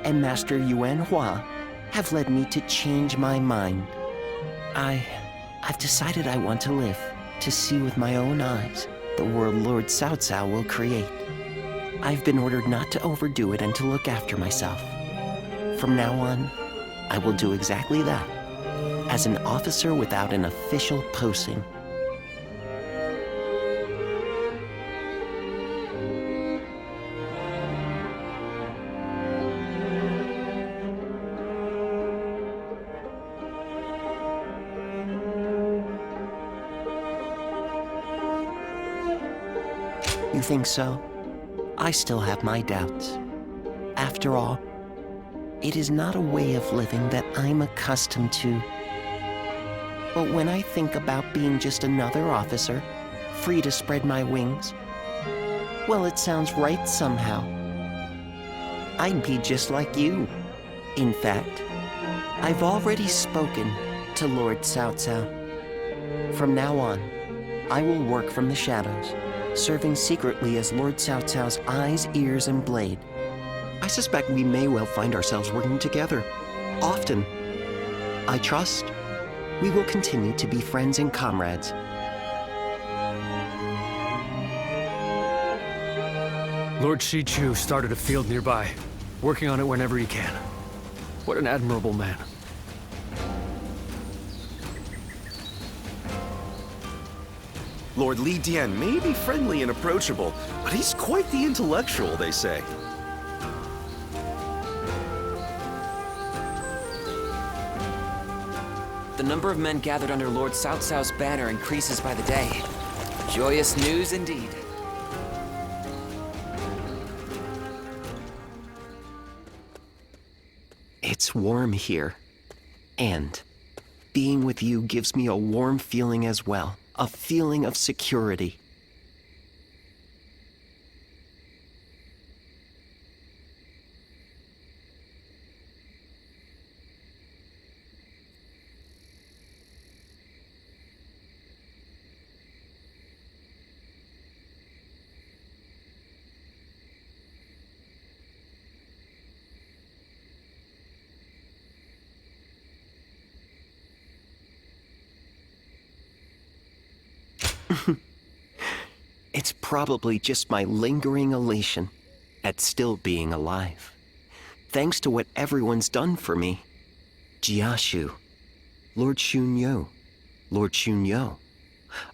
and Master Yuan Hua have led me to change my mind. I've decided I want to live, to see with my own eyes the world Lord Cao Cao will create. I've been ordered not to overdo it and to look after myself. From now on, I will do exactly that, as an officer without an official posting. You think so? I still have my doubts. After all, it is not a way of living that I'm accustomed to. But when I think about being just another officer, free to spread my wings, well, it sounds right somehow. I'd be just like you. In fact, I've already spoken to Lord Cao Cao. From now on, I will work from the shadows, serving secretly as Lord Cao Cao's eyes, ears, and blade. I suspect we may well find ourselves working together. Often. I trust we will continue to be friends and comrades. Lord Shichu started a field nearby, working on it whenever he can. What an admirable man. Lord Li Dian may be friendly and approachable, but he's quite the intellectual, they say. The number of men gathered under Lord Cao Cao's banner increases by the day. Joyous news indeed. It's warm here. And being with you gives me a warm feeling as well. A feeling of security. It's probably just my lingering elation at still being alive. Thanks to what everyone's done for me. Jiashu, Lord Shunyo, Lord Shunyo,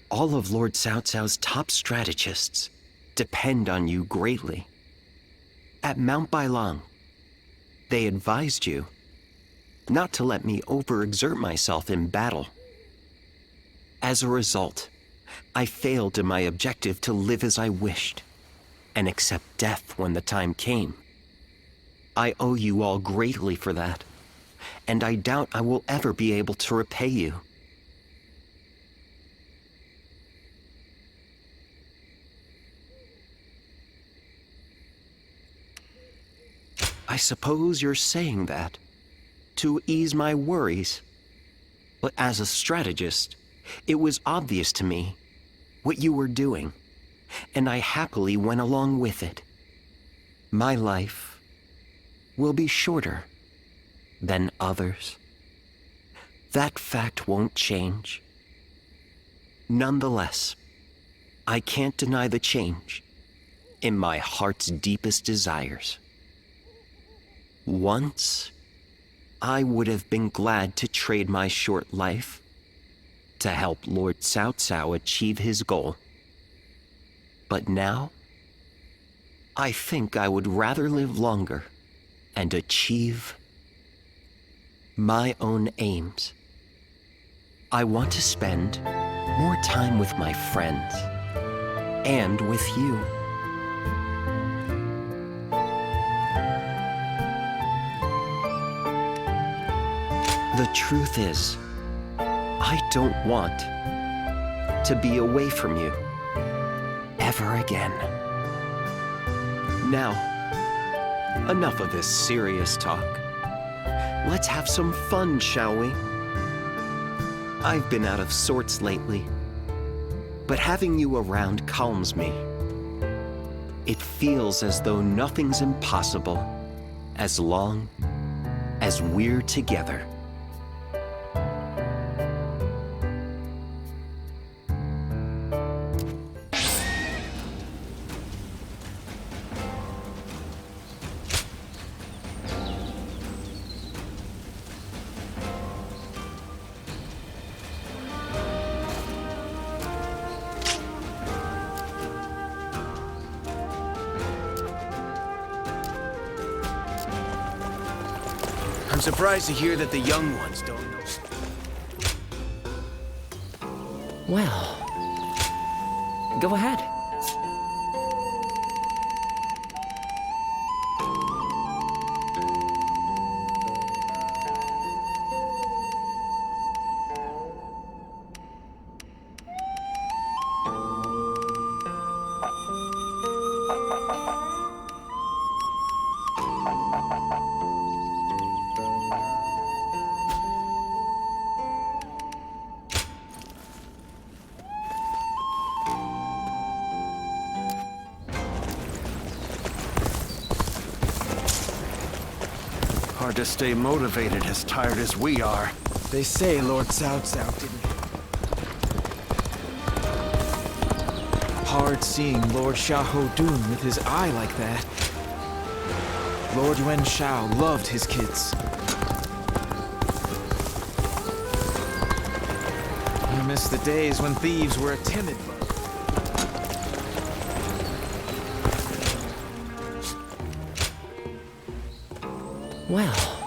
all of Lord Cao Cao's top strategists depend on you greatly. At Mount Bailang, they advised you not to let me overexert myself in battle. As a result, I failed in my objective to live as I wished, and accept death when the time came. I owe you all greatly for that, and I doubt I will ever be able to repay you. I suppose you're saying that to ease my worries, but as a strategist, it was obvious to me what you were doing, and I happily went along with it. My life will be shorter than others. That fact won't change. Nonetheless, I can't deny the change in my heart's deepest desires. Once, I would have been glad to trade my short life to help Lord Cao Cao achieve his goal. But now, I think I would rather live longer and achieve my own aims. I want to spend more time with my friends and with you. The truth is, I don't want to be away from you ever again. Now, enough of this serious talk. Let's have some fun, shall we? I've been out of sorts lately, but having you around calms me. It feels as though nothing's impossible as long as we're together. I'm surprised to hear that the young ones don't know. Well, go ahead. Hard to stay motivated as tired as we are. They say Lord Cao Cao didn't. Hard seeing Lord Xiahou Dun with his eye like that. Lord Yuan Shao loved his kids. I miss the days when thieves were a timid bunch. Well...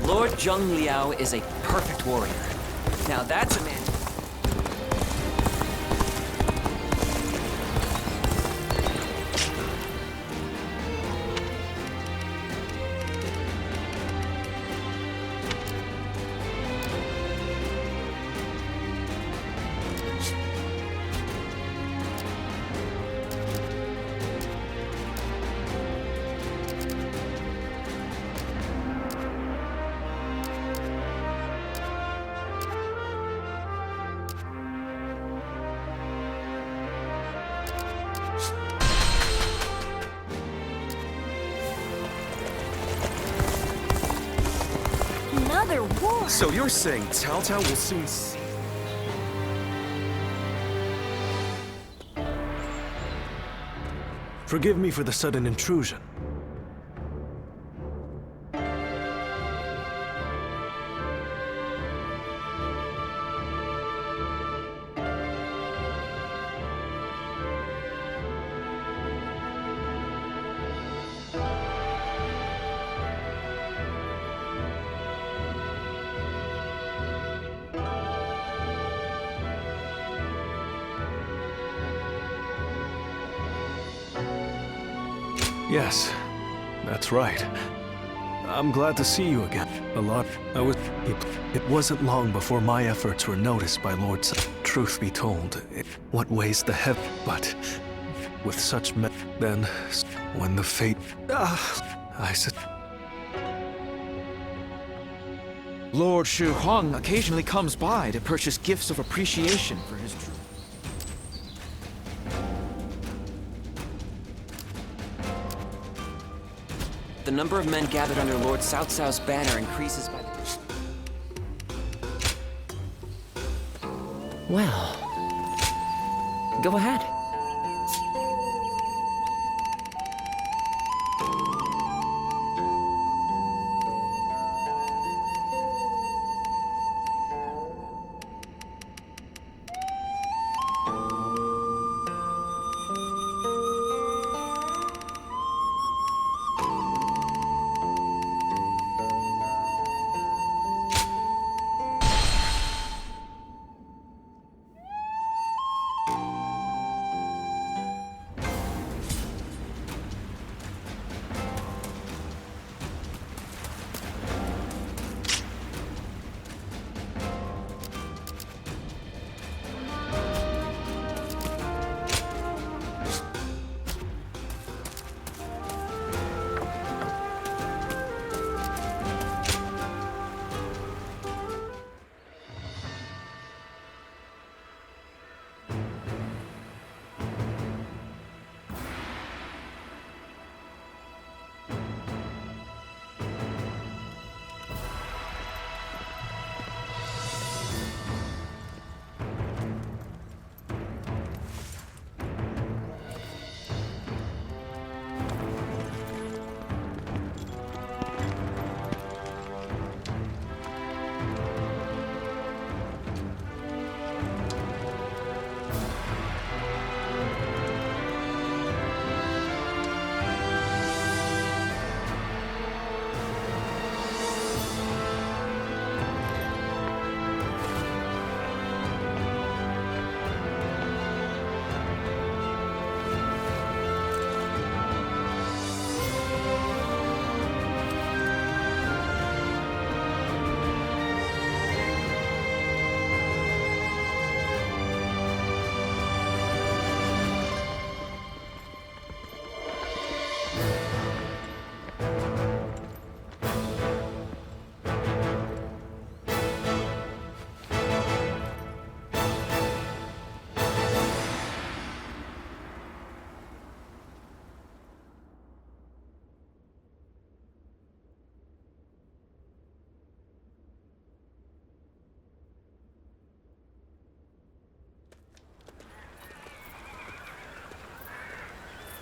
Lord Zheng Liao is a perfect warrior. Now that's a man... Another war! So you're saying Cao Cao will soon see... Forgive me for the sudden intrusion. Yes, that's right. I'm glad to see you again. It wasn't long before my efforts were noticed by Lord Truth be told, what weighs the heavy, but with such then, when the fate... I said... Lord Shu Huang occasionally comes by to purchase gifts of appreciation for his troops. The number of men gathered under Lord Cao Cao's banner increases by... Well... Go ahead.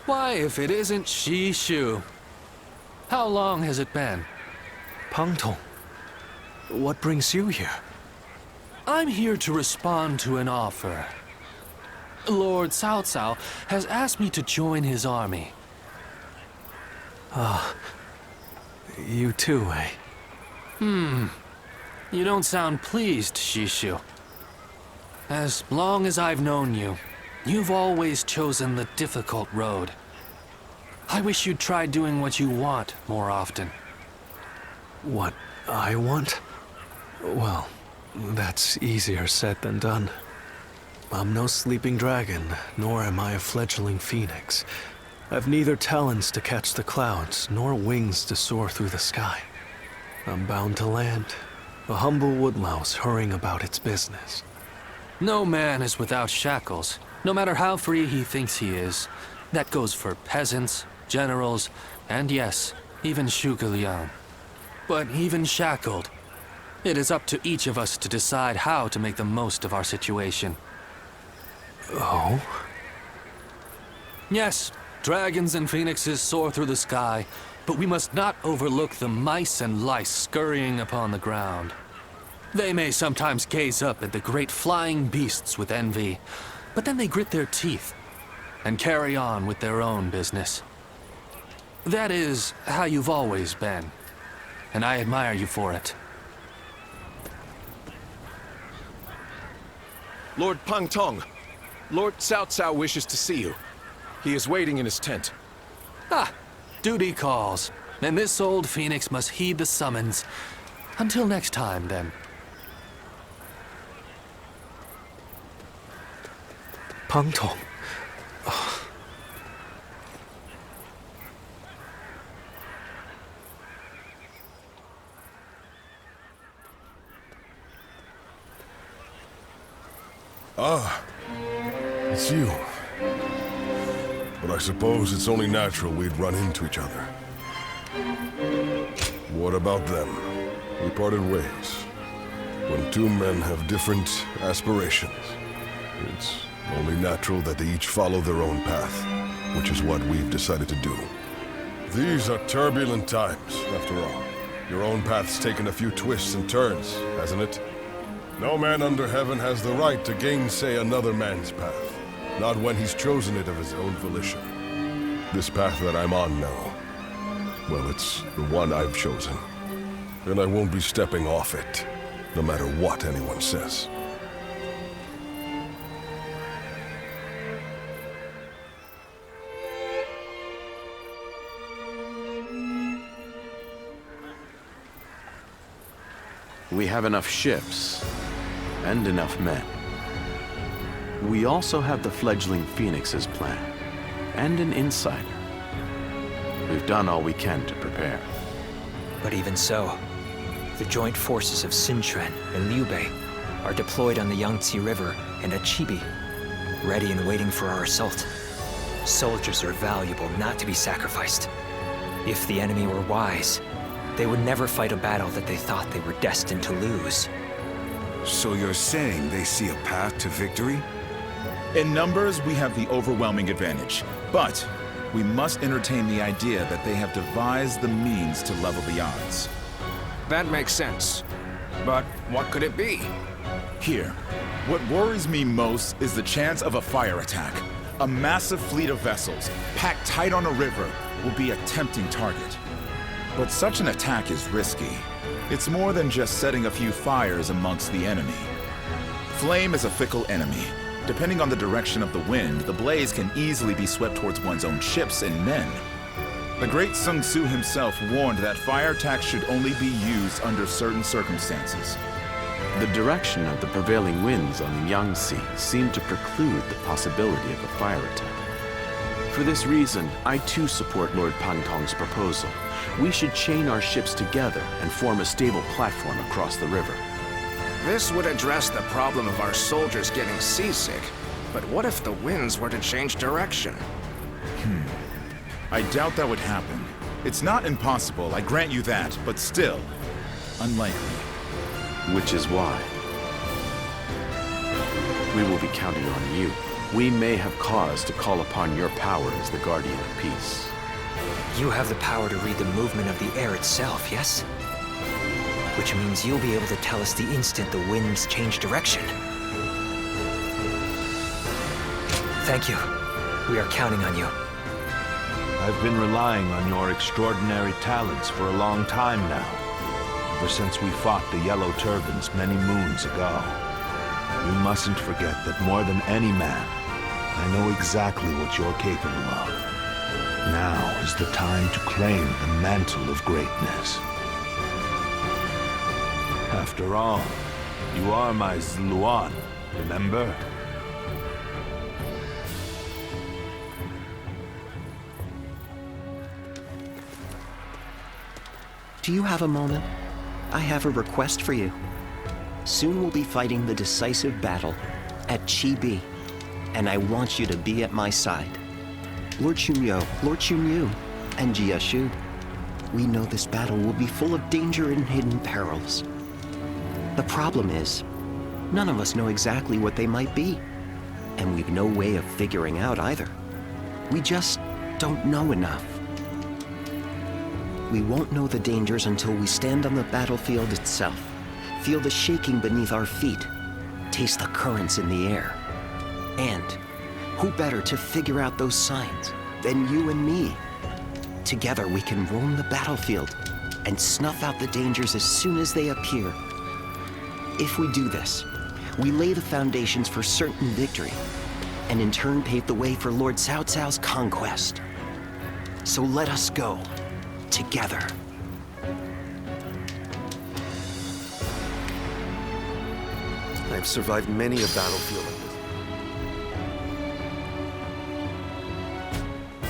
Why, if it isn't Shi Shu? How long has it been? Pang Tong, what brings you here? I'm here to respond to an offer. Lord Cao Cao has asked me to join his army. Ah, you too, eh? You don't sound pleased, Shishu. As long as I've known you, you've always chosen the difficult road. I wish you'd try doing what you want more often. What I want? Well, that's easier said than done. I'm no sleeping dragon, nor am I a fledgling phoenix. I've neither talons to catch the clouds, nor wings to soar through the sky. I'm bound to land, a humble woodlouse hurrying about its business. No man is without shackles, no matter how free he thinks he is. That goes for peasants, generals, and yes, even Zhuge Liang. But even shackled, it is up to each of us to decide how to make the most of our situation. Oh? Yes, dragons and phoenixes soar through the sky, but we must not overlook the mice and lice scurrying upon the ground. They may sometimes gaze up at the great flying beasts with envy, but then they grit their teeth and carry on with their own business. That is how you've always been, and I admire you for it. Lord Pang Tong, Lord Cao Cao wishes to see you. He is waiting in his tent. Ah, duty calls, and this old phoenix must heed the summons. Until next time, then. Pang Tong. Ah, it's you. But I suppose it's only natural we'd run into each other. What about them? We parted ways. When two men have different aspirations, it's only natural that they each follow their own path, which is what we've decided to do. These are turbulent times, after all. Your own path's taken a few twists and turns, hasn't it? No man under heaven has the right to gainsay another man's path, not when he's chosen it of his own volition. This path that I'm on now, well, it's the one I've chosen, and I won't be stepping off it, no matter what anyone says. We have enough ships, and enough men. We also have the fledgling Phoenix's plan, and an insider. We've done all we can to prepare. But even so, the joint forces of Sun Quan and Liu Bei are deployed on the Yangtze River and at Chibi, ready and waiting for our assault. Soldiers are valuable, not to be sacrificed. If the enemy were wise, they would never fight a battle that they thought they were destined to lose. So you're saying they see a path to victory? In numbers, we have the overwhelming advantage. But we must entertain the idea that they have devised the means to level the odds. That makes sense. But what could it be? Here, what worries me most is the chance of a fire attack. A massive fleet of vessels, packed tight on a river, will be a tempting target. But such an attack is risky. It's more than just setting a few fires amongst the enemy. Flame is a fickle enemy. Depending on the direction of the wind, the blaze can easily be swept towards one's own ships and men. The great Sun Tzu himself warned that fire attacks should only be used under certain circumstances. The direction of the prevailing winds on the Yangtze seemed to preclude the possibility of a fire attack. For this reason, I too support Lord Pang Tong's proposal. We should chain our ships together and form a stable platform across the river. This would address the problem of our soldiers getting seasick. But what if the winds were to change direction? I doubt that would happen. It's not impossible, I grant you that, but still, unlikely. Which is why we will be counting on you. we may have cause to call upon your power as the Guardian of Peace. You have the power to read the movement of the air itself, yes? Which means you'll be able to tell us the instant the winds change direction. Thank you. We are counting on you. I've been relying on your extraordinary talents for a long time now. Ever since we fought the Yellow Turbans many moons ago. You mustn't forget that more than any man, I know exactly what you're capable of. Now is the time to claim the mantle of greatness. After all, you are my Zluan, remember? Do you have a moment? I have a request for you. Soon we'll be fighting the decisive battle at Chibi, and I want you to be at my side. Lord Chunyo, Lord Chunyu, and Jiashu. We know this battle will be full of danger and hidden perils. The problem is, none of us know exactly what they might be, and we've no way of figuring out either. We just don't know enough. We won't know the dangers until we stand on the battlefield itself, feel the shaking beneath our feet, taste the currents in the air. And who better to figure out those signs than you and me? Together we can roam the battlefield and snuff out the dangers as soon as they appear. If we do this, we lay the foundations for certain victory, and in turn pave the way for Lord Cao Cao's conquest. So let us go, together. I've survived many a battlefield like this.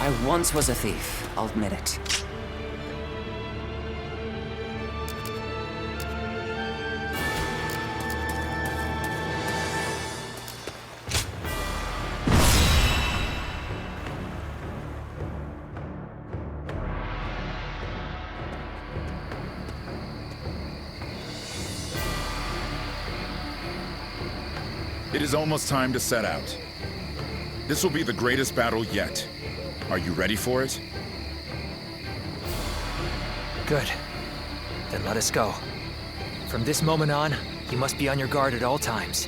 I once was a thief, I'll admit it. It is almost time to set out. This will be the greatest battle yet. Are you ready for it? Good. Then let us go. From this moment on, you must be on your guard at all times.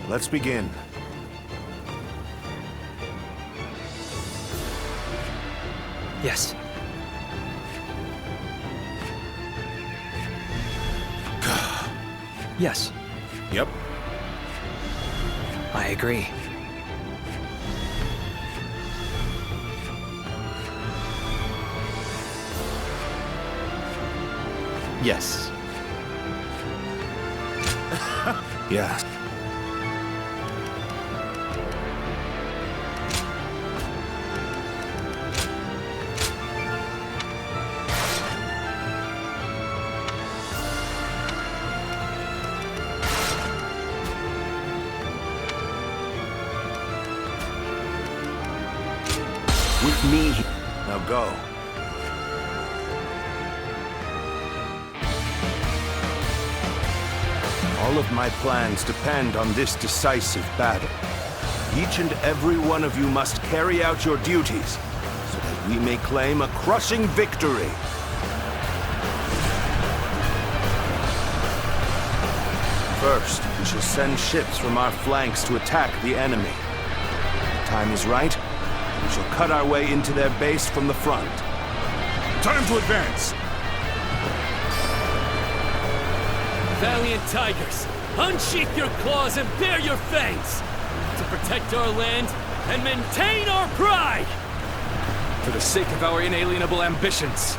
Let's begin. Yes. Yes. Yep. I agree. Yes. Yes. With me. Now go. All of my plans depend on this decisive battle. Each and every one of you must carry out your duties so that we may claim a crushing victory. First, we shall send ships from our flanks to attack the enemy. When the time is right, we shall cut our way into their base from the front. Time to advance! Valiant tigers, unsheath your claws and bare your fangs to protect our land and maintain our pride! For the sake of our inalienable ambitions,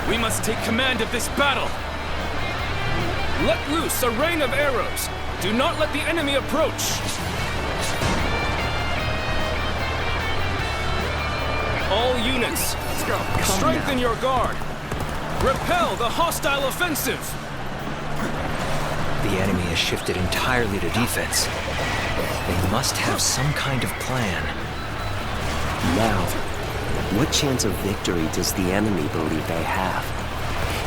we must take command of this battle. Let loose a rain of arrows. Do not let the enemy approach. All units, strengthen your guard. Repel the hostile offensive. The enemy has shifted entirely to defense. They must have some kind of plan. Now, What chance of victory does the enemy believe they have?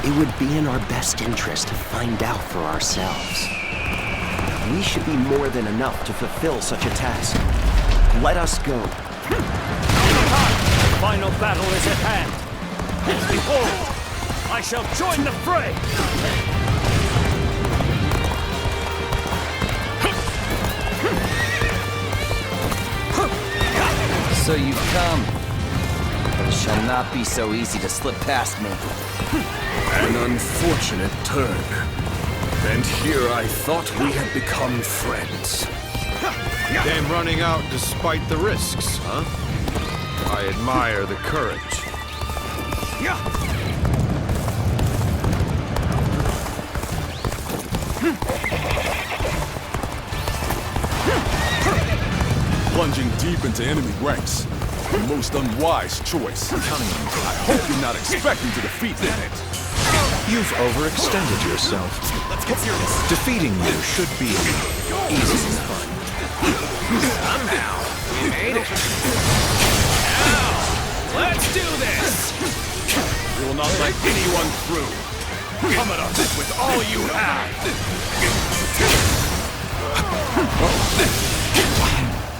It would be in our best interest to find out for ourselves. We should be more than enough to fulfill such a task. Let us go. The final battle is at hand. Behold, I shall join the fray! So you've come. But it shall not be so easy to slip past me. An unfortunate turn. And here I thought we had become friends. Came running out despite the risks, huh? I admire the courage. Plunging deep into enemy ranks. The most unwise choice. I hope you're not expecting to defeat them. You've overextended yourself. Let's get serious. Defeating you should be easy and fun. Somehow, we made it. Now, let's do this! We will not let anyone through. Come at us with all you have.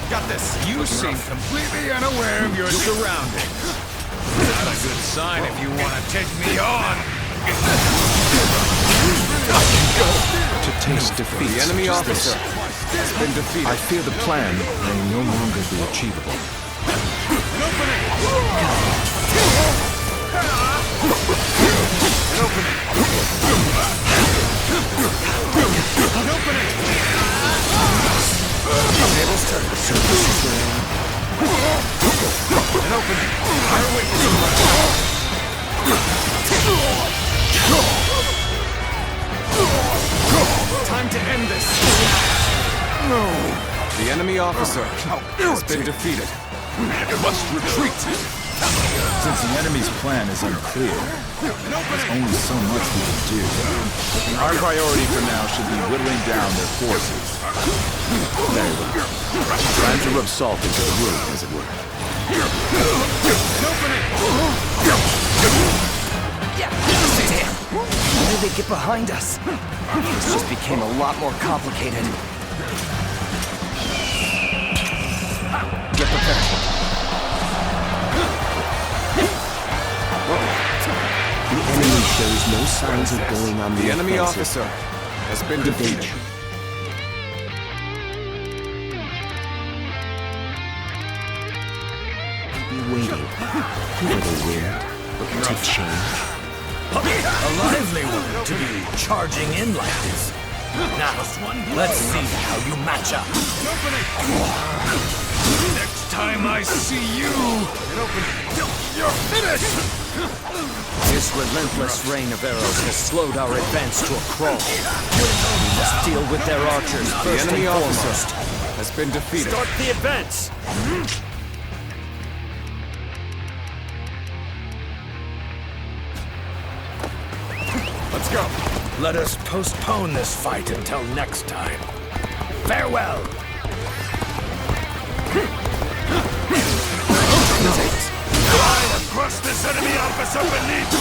Got this. You seem completely unaware of your surroundings. Not a good sign if you want to take me on. To taste defeat. The enemy officer has been defeated. I fear the plan may no longer be achievable. Tables turn. An opening. Fire away for Time to end this. No. The enemy officer has been defeated. You must retreat. Since the enemy's plan is unclear, there's only so much we can do. Our priority for now should be whittling down their forces. Very well. Time to rub salt into the wound, as it were. Damn! How did they get behind us? This just became a lot more complicated. Get prepared. The enemy shows no signs of going on the enemy offensive. officer has been defeated. Be waiting for the wind to change. A lively one to be charging in like this. Now, let's see how you match up. Next time I see you, you're finished! This relentless rain of arrows has slowed our advance to a crawl. We must deal with their archers The first enemy and officer foremost. has been defeated. Start the advance! Let's go. Let us postpone this fight until next time. Farewell! I have crushed this enemy officer beneath me!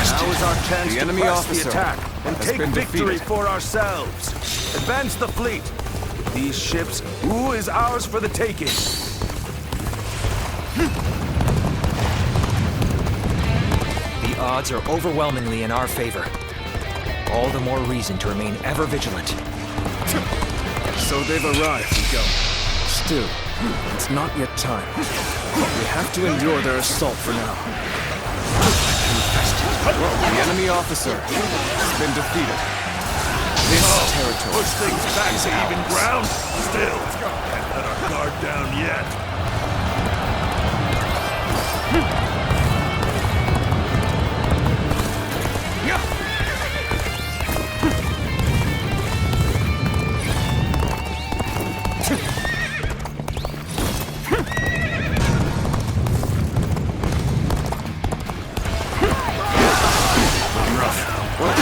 Now is our chance The to enemy press officer the attack and has take been victory defeated. for ourselves. Advance the fleet. These ships, ooh, is ours for the taking. The odds are overwhelmingly in our favor. All the more reason to remain ever vigilant. So they've arrived, Miguel. Still, it's not yet time. We have to endure their assault for now. The enemy officer has been defeated. This territory push things back to even ground. Still, can't let our guard down yet.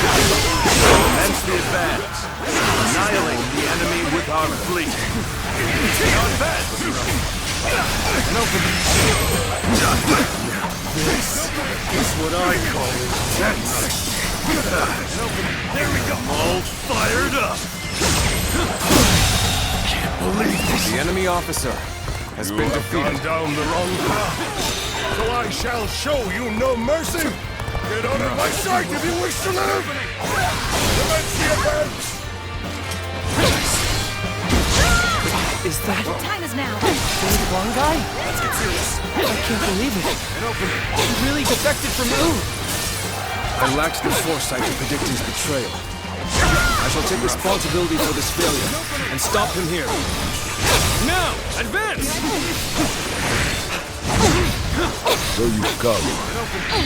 Commence the advance. Annihilate the enemy with our fleet. Now advance! An opening. This is what I call intense. There we go. All fired up. Can't believe this. The enemy officer has been defeated. Gone down the wrong path. So I shall show you no mercy. Get out of my sight if you wish to live. Commence the advance. Is that... Time is now. the wrong guy? Let's get serious. I can't believe it. He really defected from Ooh. I lacked the foresight to predict his betrayal. I shall take responsibility for this failure and stop him here. Now, advance! So you've come.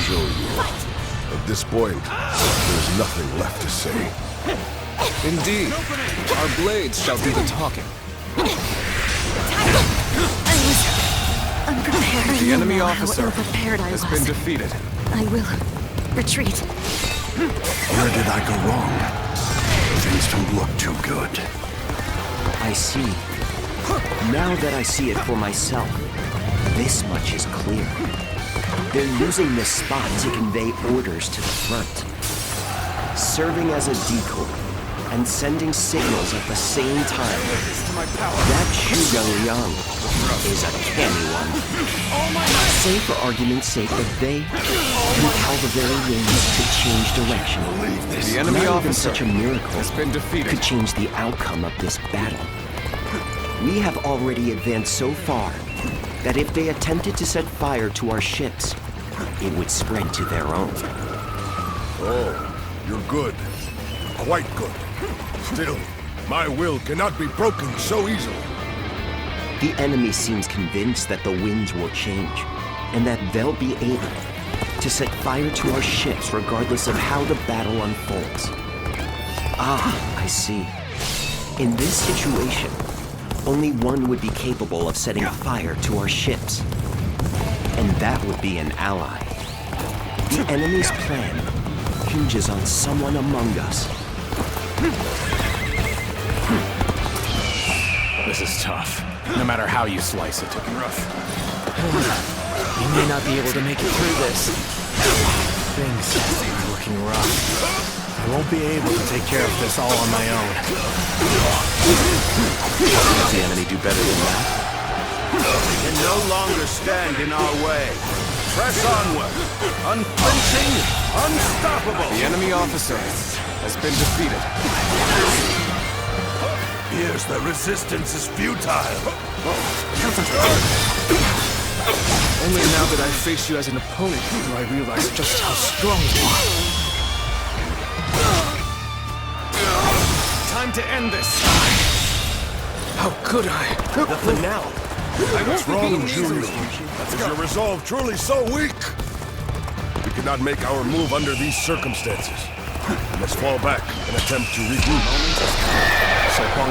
Show you. At this point, there's nothing left to say. Indeed, our blades shall do the talking. I was unprepared. The enemy How officer ill-prepared I has was. been defeated. I will retreat. Where did I go wrong? Things don't look too good. I see. Now that I see it for myself, this much is clear. They're using this spot to convey orders to the front, serving as a decoy and sending signals at the same time. That Zhuge Liang is a canny one. Say for argument's sake that they compel the very winds to change direction. The enemy Not even officer such a miracle has been defeated. could change the outcome of this battle. We have already advanced so far that if they attempted to set fire to our ships, it would spread to their own. Oh, you're good. Quite good. Still, my will cannot be broken so easily. The enemy seems convinced that the winds will change, and that they'll be able to set fire to our ships regardless of how the battle unfolds. Ah, I see. In this situation, only one would be capable of setting fire to our ships, and that would be an ally. The enemy's plan hinges on someone among us. This is tough, no matter how you slice it. Rough. We may not be able to make it through this. Things are looking rough. I won't be able to take care of this all on my own. Does the enemy do better than that? They can no longer stand in our way. Press onward. Unflinching, unstoppable. The enemy officer has been defeated. Here's the resistance is futile. Only now that I face you as an opponent do I realize just how strong you are. Time to end this. How could I? The finale. What's wrong, Junior? Is your resolve truly so weak? We cannot make our move under these circumstances. We must fall back and attempt to regroup.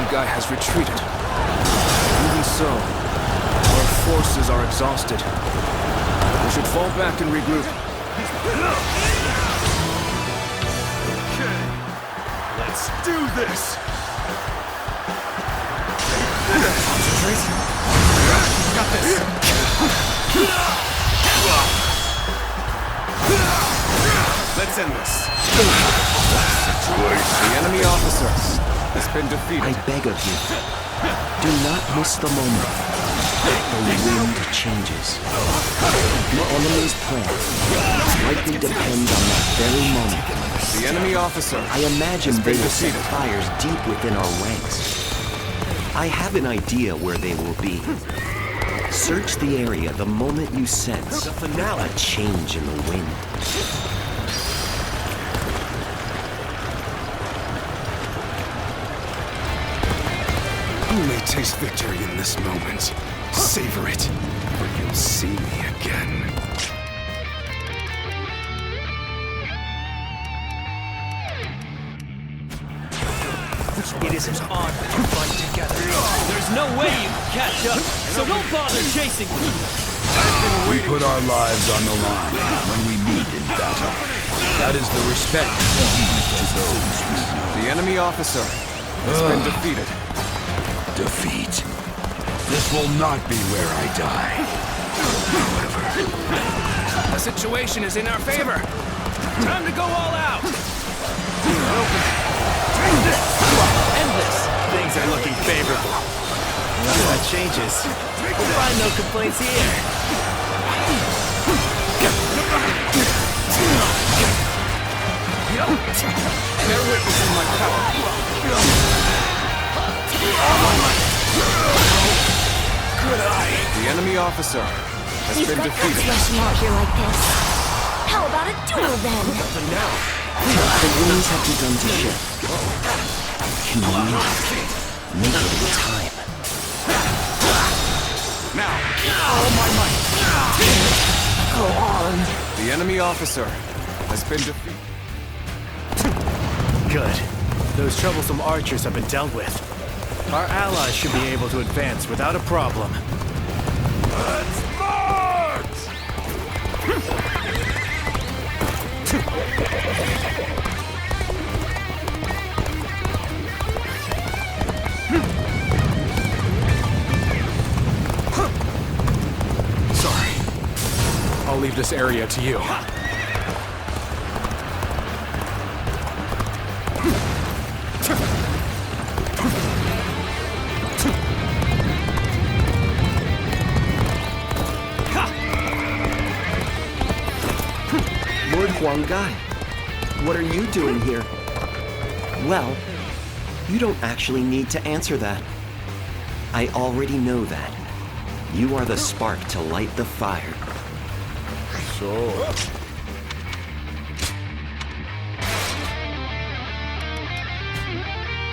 Guy has retreated. Even so, our forces are exhausted. We should fall back and regroup. Okay, let's do this. Concentrate. Got this. Let's end this. The enemy officer has been defeated. I beg of you, do not miss the moment. The wind changes. The enemy's plan likely depends on that very moment. The enemy officer I imagine they will set fires deep within our ranks. I have an idea where they will be. Search the area the moment you sense a change in the wind. You may taste victory in this moment. Savor it, or you'll see me again. It is an honor to fight together. There's no way you can catch up, so don't bother chasing me. We put our lives on the line when we meet in battle. That is the respect due to those we know. The enemy officer has been defeated. Defeat. This will not be where I die. However, The situation is in our favor. Time to go all out. End this. Things are looking favorable. Unless that changes, we'll find no complaints here. Bear witness in my power. Good eye. The enemy officer has You've been got defeated. guts rushing out here like this. How about a duel then? Nothing now. The winds have begun to shift. Can we make it in time? Now, all my might. Go on. The enemy officer has been defeated. Good. Those troublesome archers have been dealt with. Our allies should be able to advance without a problem. Let's march! Sorry. I'll leave this area to you. Lord Huanggai, what are you doing here? Well, you don't actually need to answer that. I already know that. You are the spark to light the fire. So...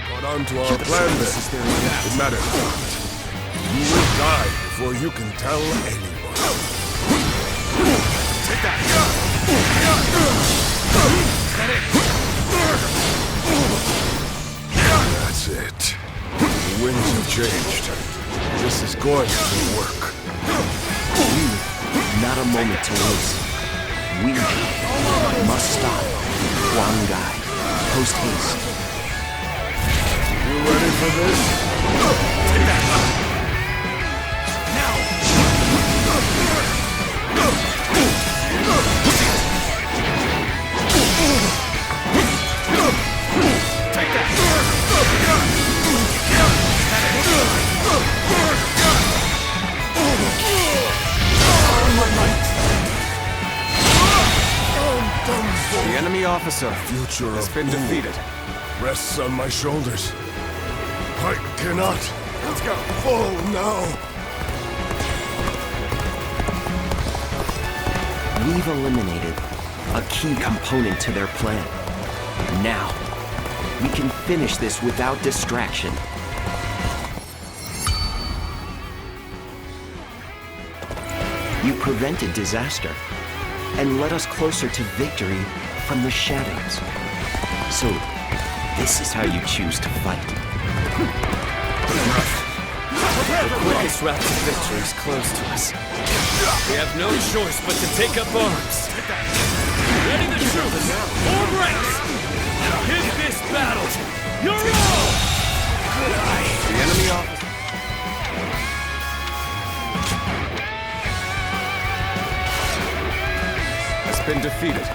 Got on to our plan then. It matters not. You will die before you can tell anyone. Take that. That's it. The winds have changed. This is going to work. Not a moment to waste. We must stop Huanggai. Post haste. You ready for this? Take that. Take that! The enemy officer Future has of been Wu defeated. rests on my shoulders. I cannot. Let's go. Fall now. We've eliminated a key component to their plan. Now, we can finish this without distraction. You prevented disaster and led us closer to victory from the shadows. So, this is how you choose to fight. The quickest route to victory is close to us. We have no choice but to take up arms. Ready the troops! Form ranks! Hit this battle! You're all! The enemy officer has been defeated.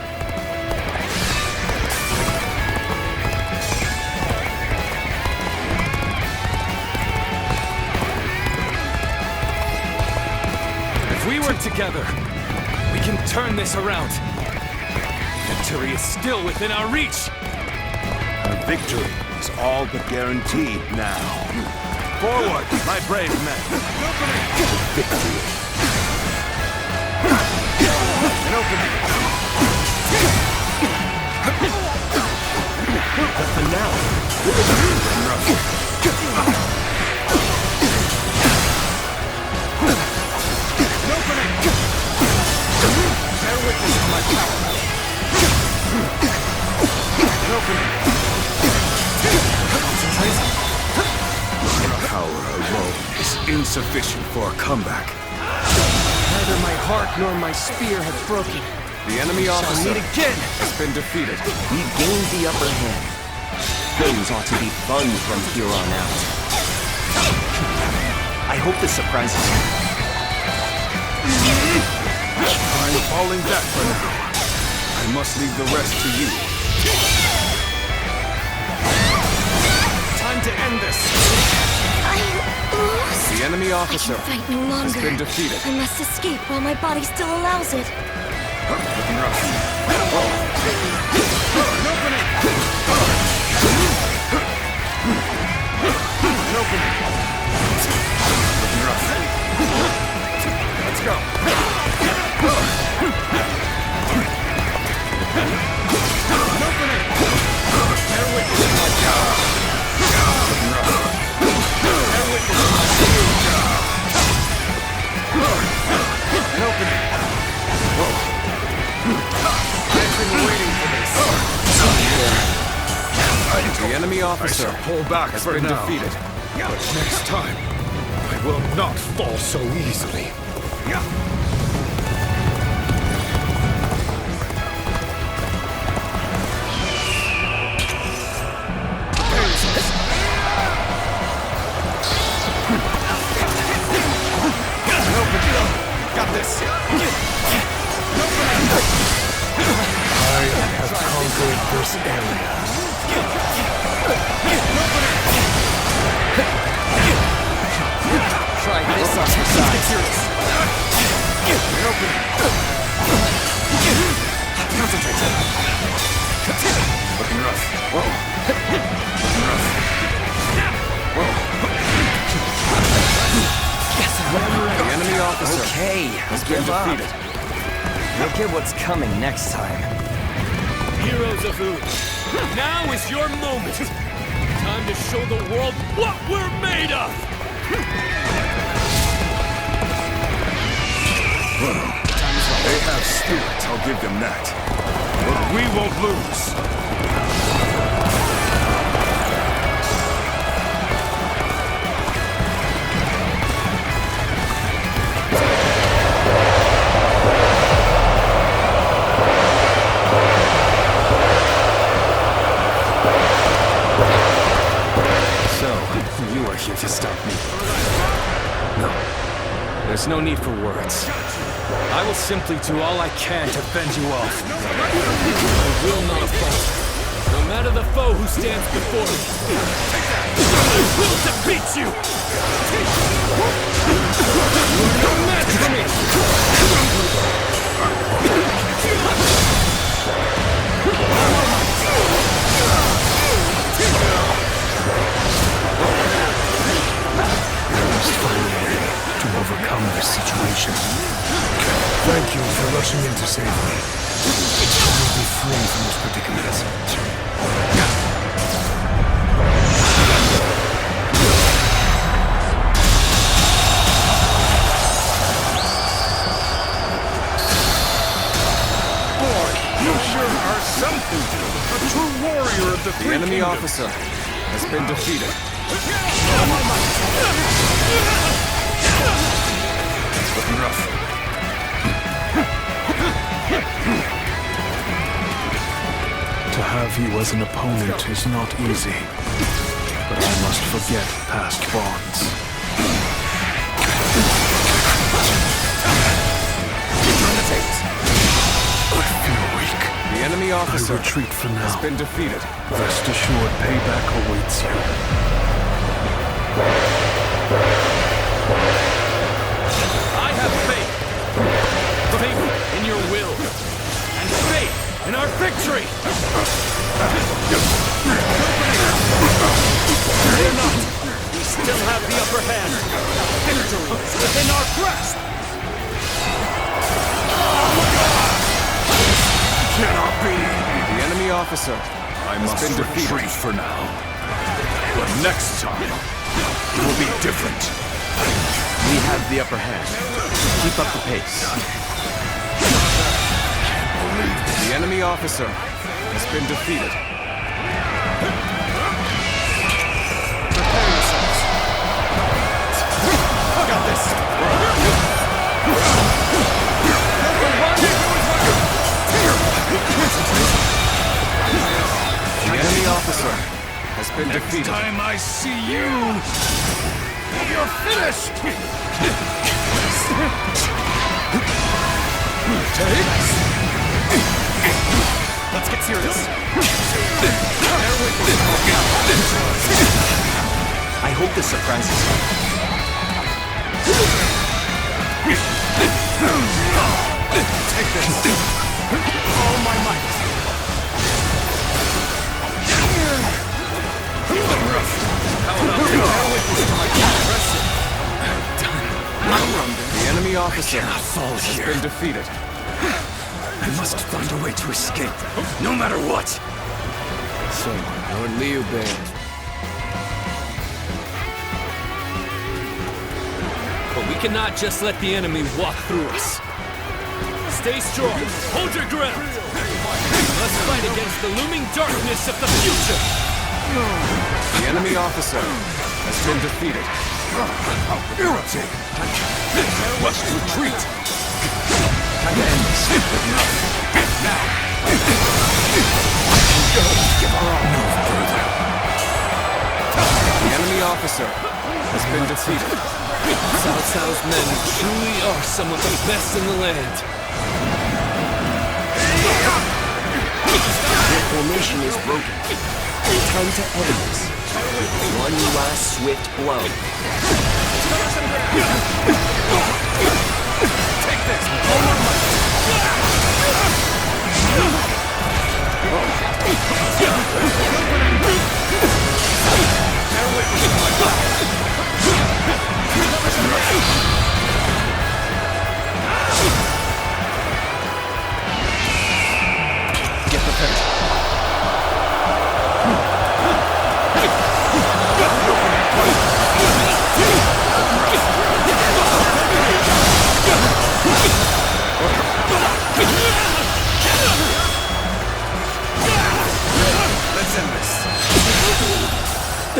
If we work together, we can turn this around. Victory is still within our reach. Our victory is all but guaranteed now. Forward, my brave men. Victory. An opening. The finale. Bear witness to my power. Your power alone is insufficient for a comeback. Neither my heart nor my spear have broken. The enemy officer meet again. has been defeated. We gained the upper hand. Things ought to be fun from here on out. I hope this surprises you. I'm falling back for now. I must leave the rest to you. Time to end this. The enemy officer Fight no longer. has been defeated. I must escape while my body still allows it. Looking rough. An opening! An opening! Looking rough. Let's go. An opening! Bear witness to my power. Looking rough. Bear witness to my power. An opening! I've been waiting for this. The enemy officer pull back has for been now. defeated. But next time, I will not fall so easily. Got this. I have conquered this area. Try this on your side. Concentrate. Looking rough. Looking rough. The enemy officer has been defeated. Look at what's coming next time. Heroes of Ood, now is your moment. Time to show the world what we're made of. They have spirit, I'll give them that. But we won't lose. You are here to stop me. No. There's no need for words. I will simply do all I can to fend you off. I will not falter. No matter the foe who stands before me. I will defeat you! You are no match for me! To overcome this situation. Thank you for rushing in to save me. I will be free from this predicament. Boy, you sure are something. A true warrior of the The enemy officer has been defeated. Looking rough. To have you as an opponent is not easy, but I must forget past bonds. I feel weak. The enemy officer I retreat for now. has been defeated. Rest assured, payback awaits you. I have faith. Faith in your will. And faith in our victory! Fear not. We still have the upper hand. Victory is within our grasp! Cannot be! The enemy officer I must retreat for now. But next time, it will be different. We have the upper hand. Keep up the pace. The enemy officer has been defeated. Prepare yourselves. Got this. The enemy officer has been defeated. Next time I see you, you're finished! Let's get serious. I hope this surprises you. Take this. All my might. How about the witness to my impressive? The enemy officer has been defeated. I must find a way to escape, no matter what. So, Lord Liu Bei. But we cannot just let the enemy walk through us. Stay strong. Hold your ground. We must fight against the looming darkness of the future. The enemy officer has been defeated. Must retreat. Time to end this. Now. Go. Give our all. No further. The enemy officer has been defeated. Cao Cao's men truly are some of the best in the land. Their formation is broken. Time to end this. One last swift blow. Take this! All my might! Get prepared. Let's end this.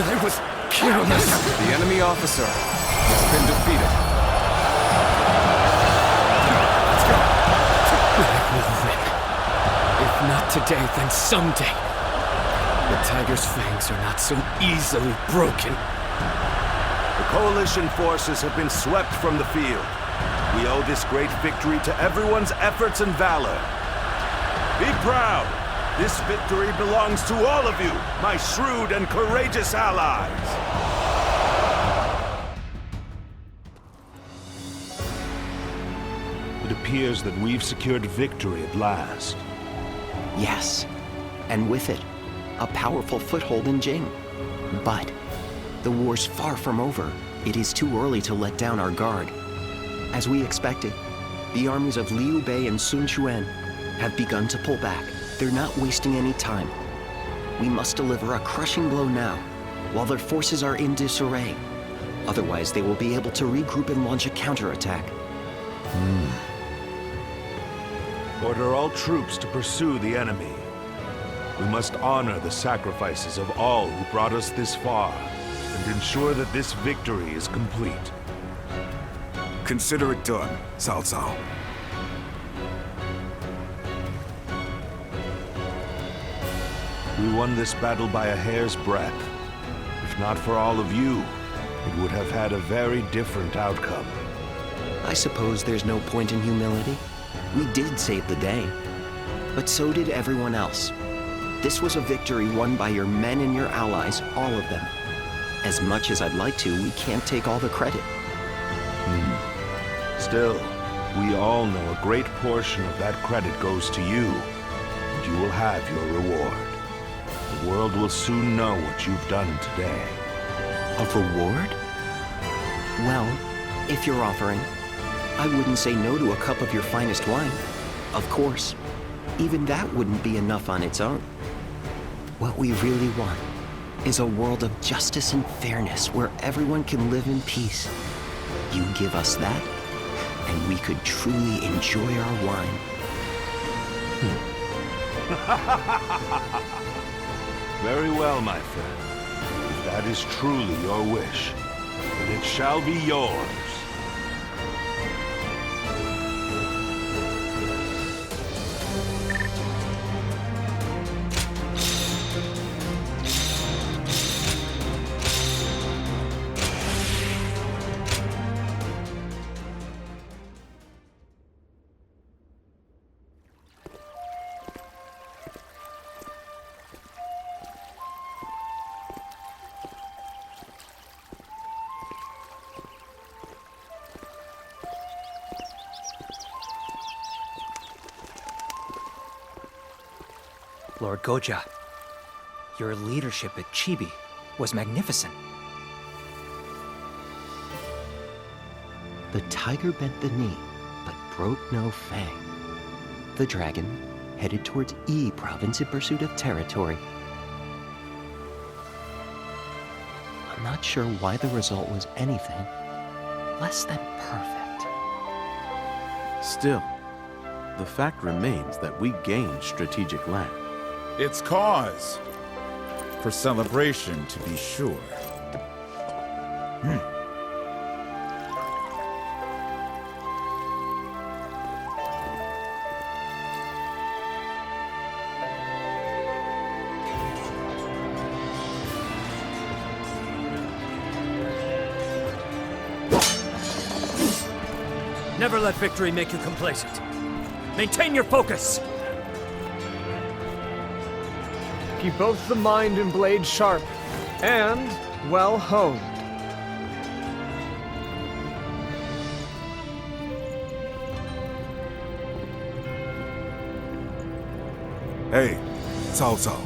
I was careless. The enemy officer has been defeated. Let's go. We will win. If not today, then someday. The tiger's fangs are not so easily broken. The Coalition forces have been swept from the field. We owe this great victory to everyone's efforts and valor. Be proud. This victory belongs to all of you, my shrewd and courageous allies. It appears that we've secured victory at last. Yes, and with it, a powerful foothold in Jing. But the war's far from over. It is too early to let down our guard. As we expected, the armies of Liu Bei and Sun Quan have begun to pull back. They're not wasting any time. We must deliver a crushing blow now, while their forces are in disarray. Otherwise, they will be able to regroup and launch a counterattack. Order all troops to pursue the enemy. We must honor the sacrifices of all who brought us this far, and ensure that this victory is complete. Consider it done, Cao Cao. We won this battle by a hair's breadth. If not for all of you, it would have had a very different outcome. I suppose there's no point in humility. We did save the day. But so did everyone else. This was a victory won by your men and your allies, all of them. As much as I'd like to, we can't take all the credit. Still, we all know a great portion of that credit goes to you, and you will have your reward. The world will soon know what you've done today. A reward? Well, if you're offering, I wouldn't say no to a cup of your finest wine. Of course, even that wouldn't be enough on its own. What we really want is a world of justice and fairness where everyone can live in peace. You give us that, and we could truly enjoy our wine. Very well, my friend. If that is truly your wish, then it shall be yours. Lord Goja, your leadership at Chibi was magnificent. The tiger bent the knee, but broke no fang. The dragon headed towards E province in pursuit of territory. I'm not sure why the result was anything less than perfect. Still, the fact remains that we gained strategic land. It's cause for celebration, to be sure. Never let victory make you complacent. Maintain your focus! Keep both the mind and blade sharp, and well honed. Hey, Cao Cao.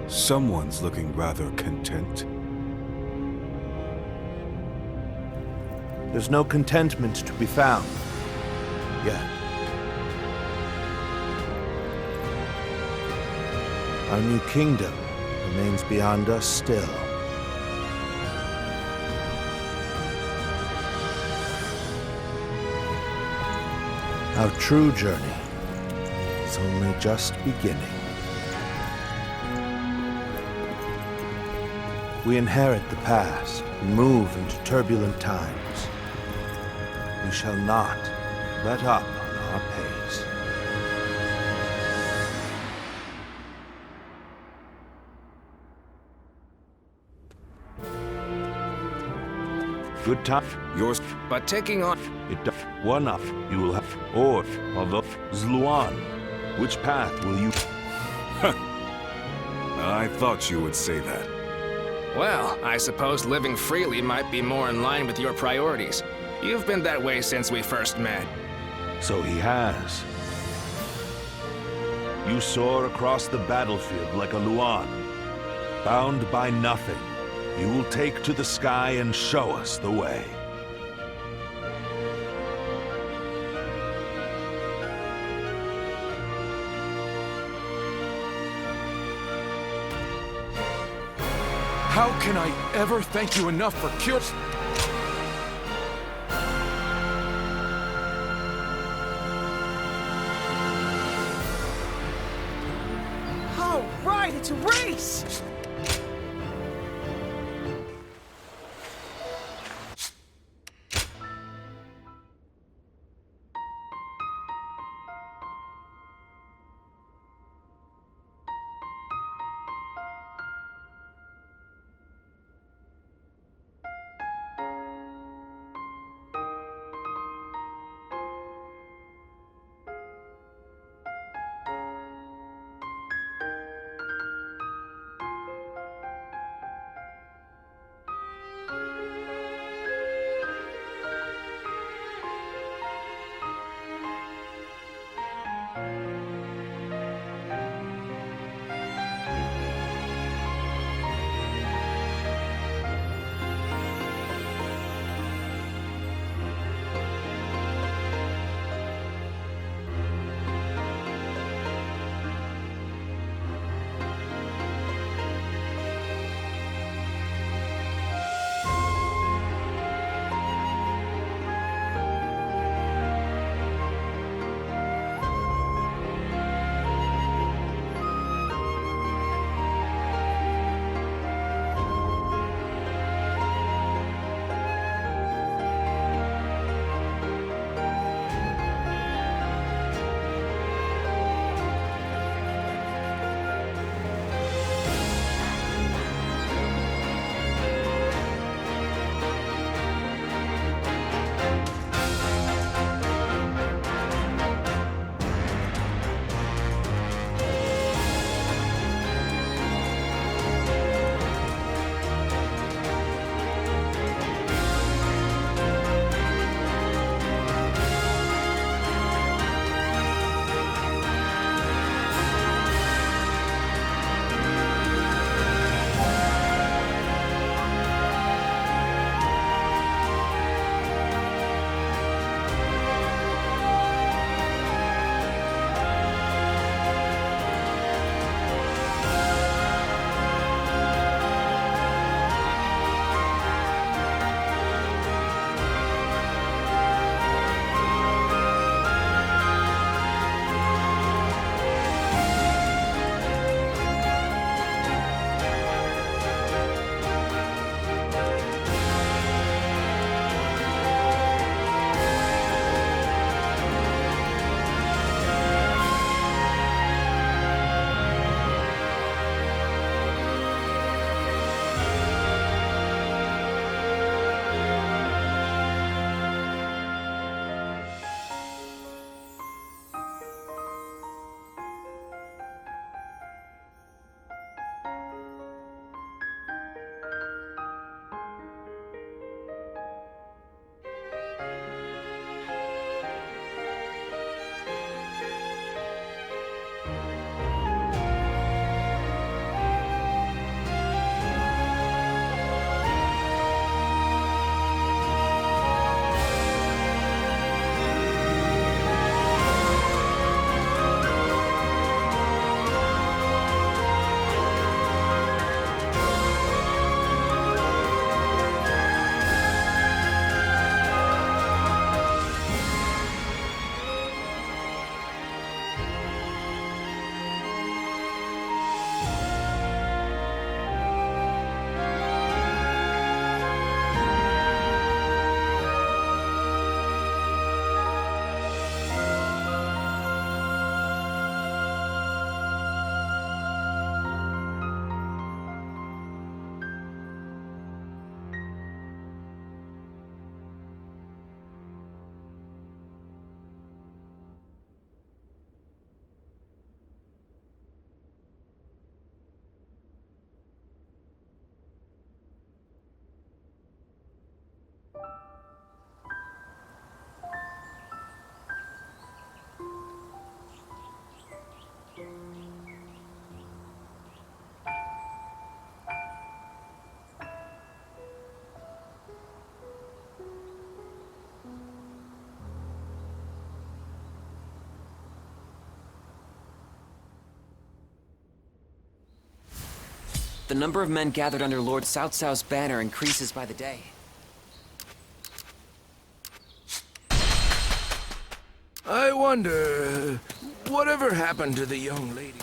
Someone's looking rather content. There's no contentment to be found. Yet. Our new kingdom remains beyond us still. Our true journey is only just beginning. We inherit the past and move into turbulent times. We shall not let up on our pace. Good time. Yours. But taking on... It one up. You will have... Or, although... Zluan. Which path will you... I thought you would say that. Well, I suppose living freely might be more in line with your priorities. You've been that way since we first met. So he has. You soar across the battlefield like a Luan. Bound by nothing, you will take to the sky and show us the way. How can I ever thank you enough for kills? All right, it's a race! The number of men gathered under Lord Cao Cao's banner increases by the day. I wonder, whatever happened to the young lady?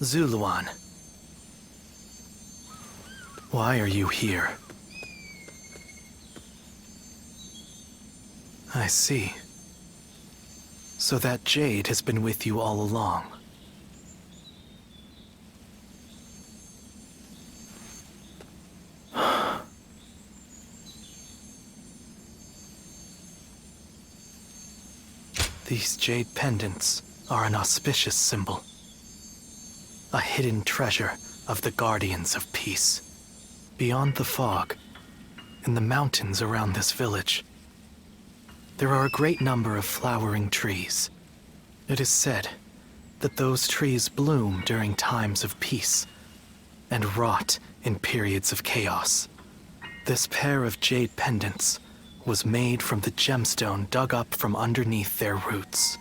Zuluan. Why are you here? I see. So that jade has been with you all along. These jade pendants are an auspicious symbol. A hidden treasure of the Guardians of Peace. Beyond the fog, in the mountains around this village, there are a great number of flowering trees. It is said that those trees bloom during times of peace and rot in periods of chaos. This pair of jade pendants was made from the gemstone dug up from underneath their roots.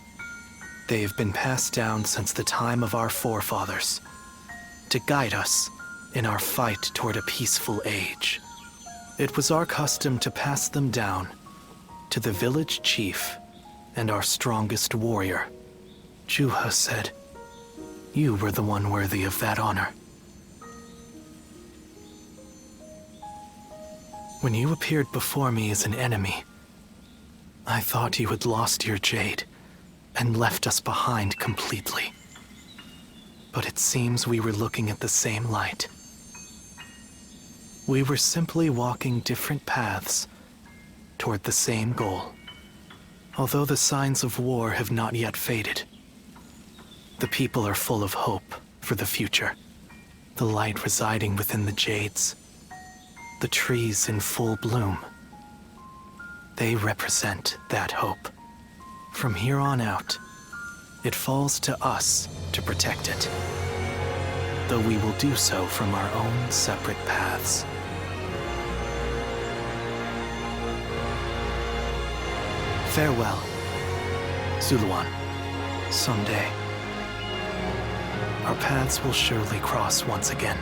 They have been passed down since the time of our forefathers to guide us in our fight toward a peaceful age. It was our custom to pass them down to the village chief and our strongest warrior. Juha said, you were the one worthy of that honor. When you appeared before me as an enemy, I thought you had lost your jade and left us behind completely. But it seems we were looking at the same light. We were simply walking different paths toward the same goal. Although the signs of war have not yet faded, the people are full of hope for the future. The light residing within the jades, the trees in full bloom, they represent that hope. From here on out, it falls to us to protect it, though we will do so from our own separate paths. Farewell, Zuluan. Someday, our paths will surely cross once again.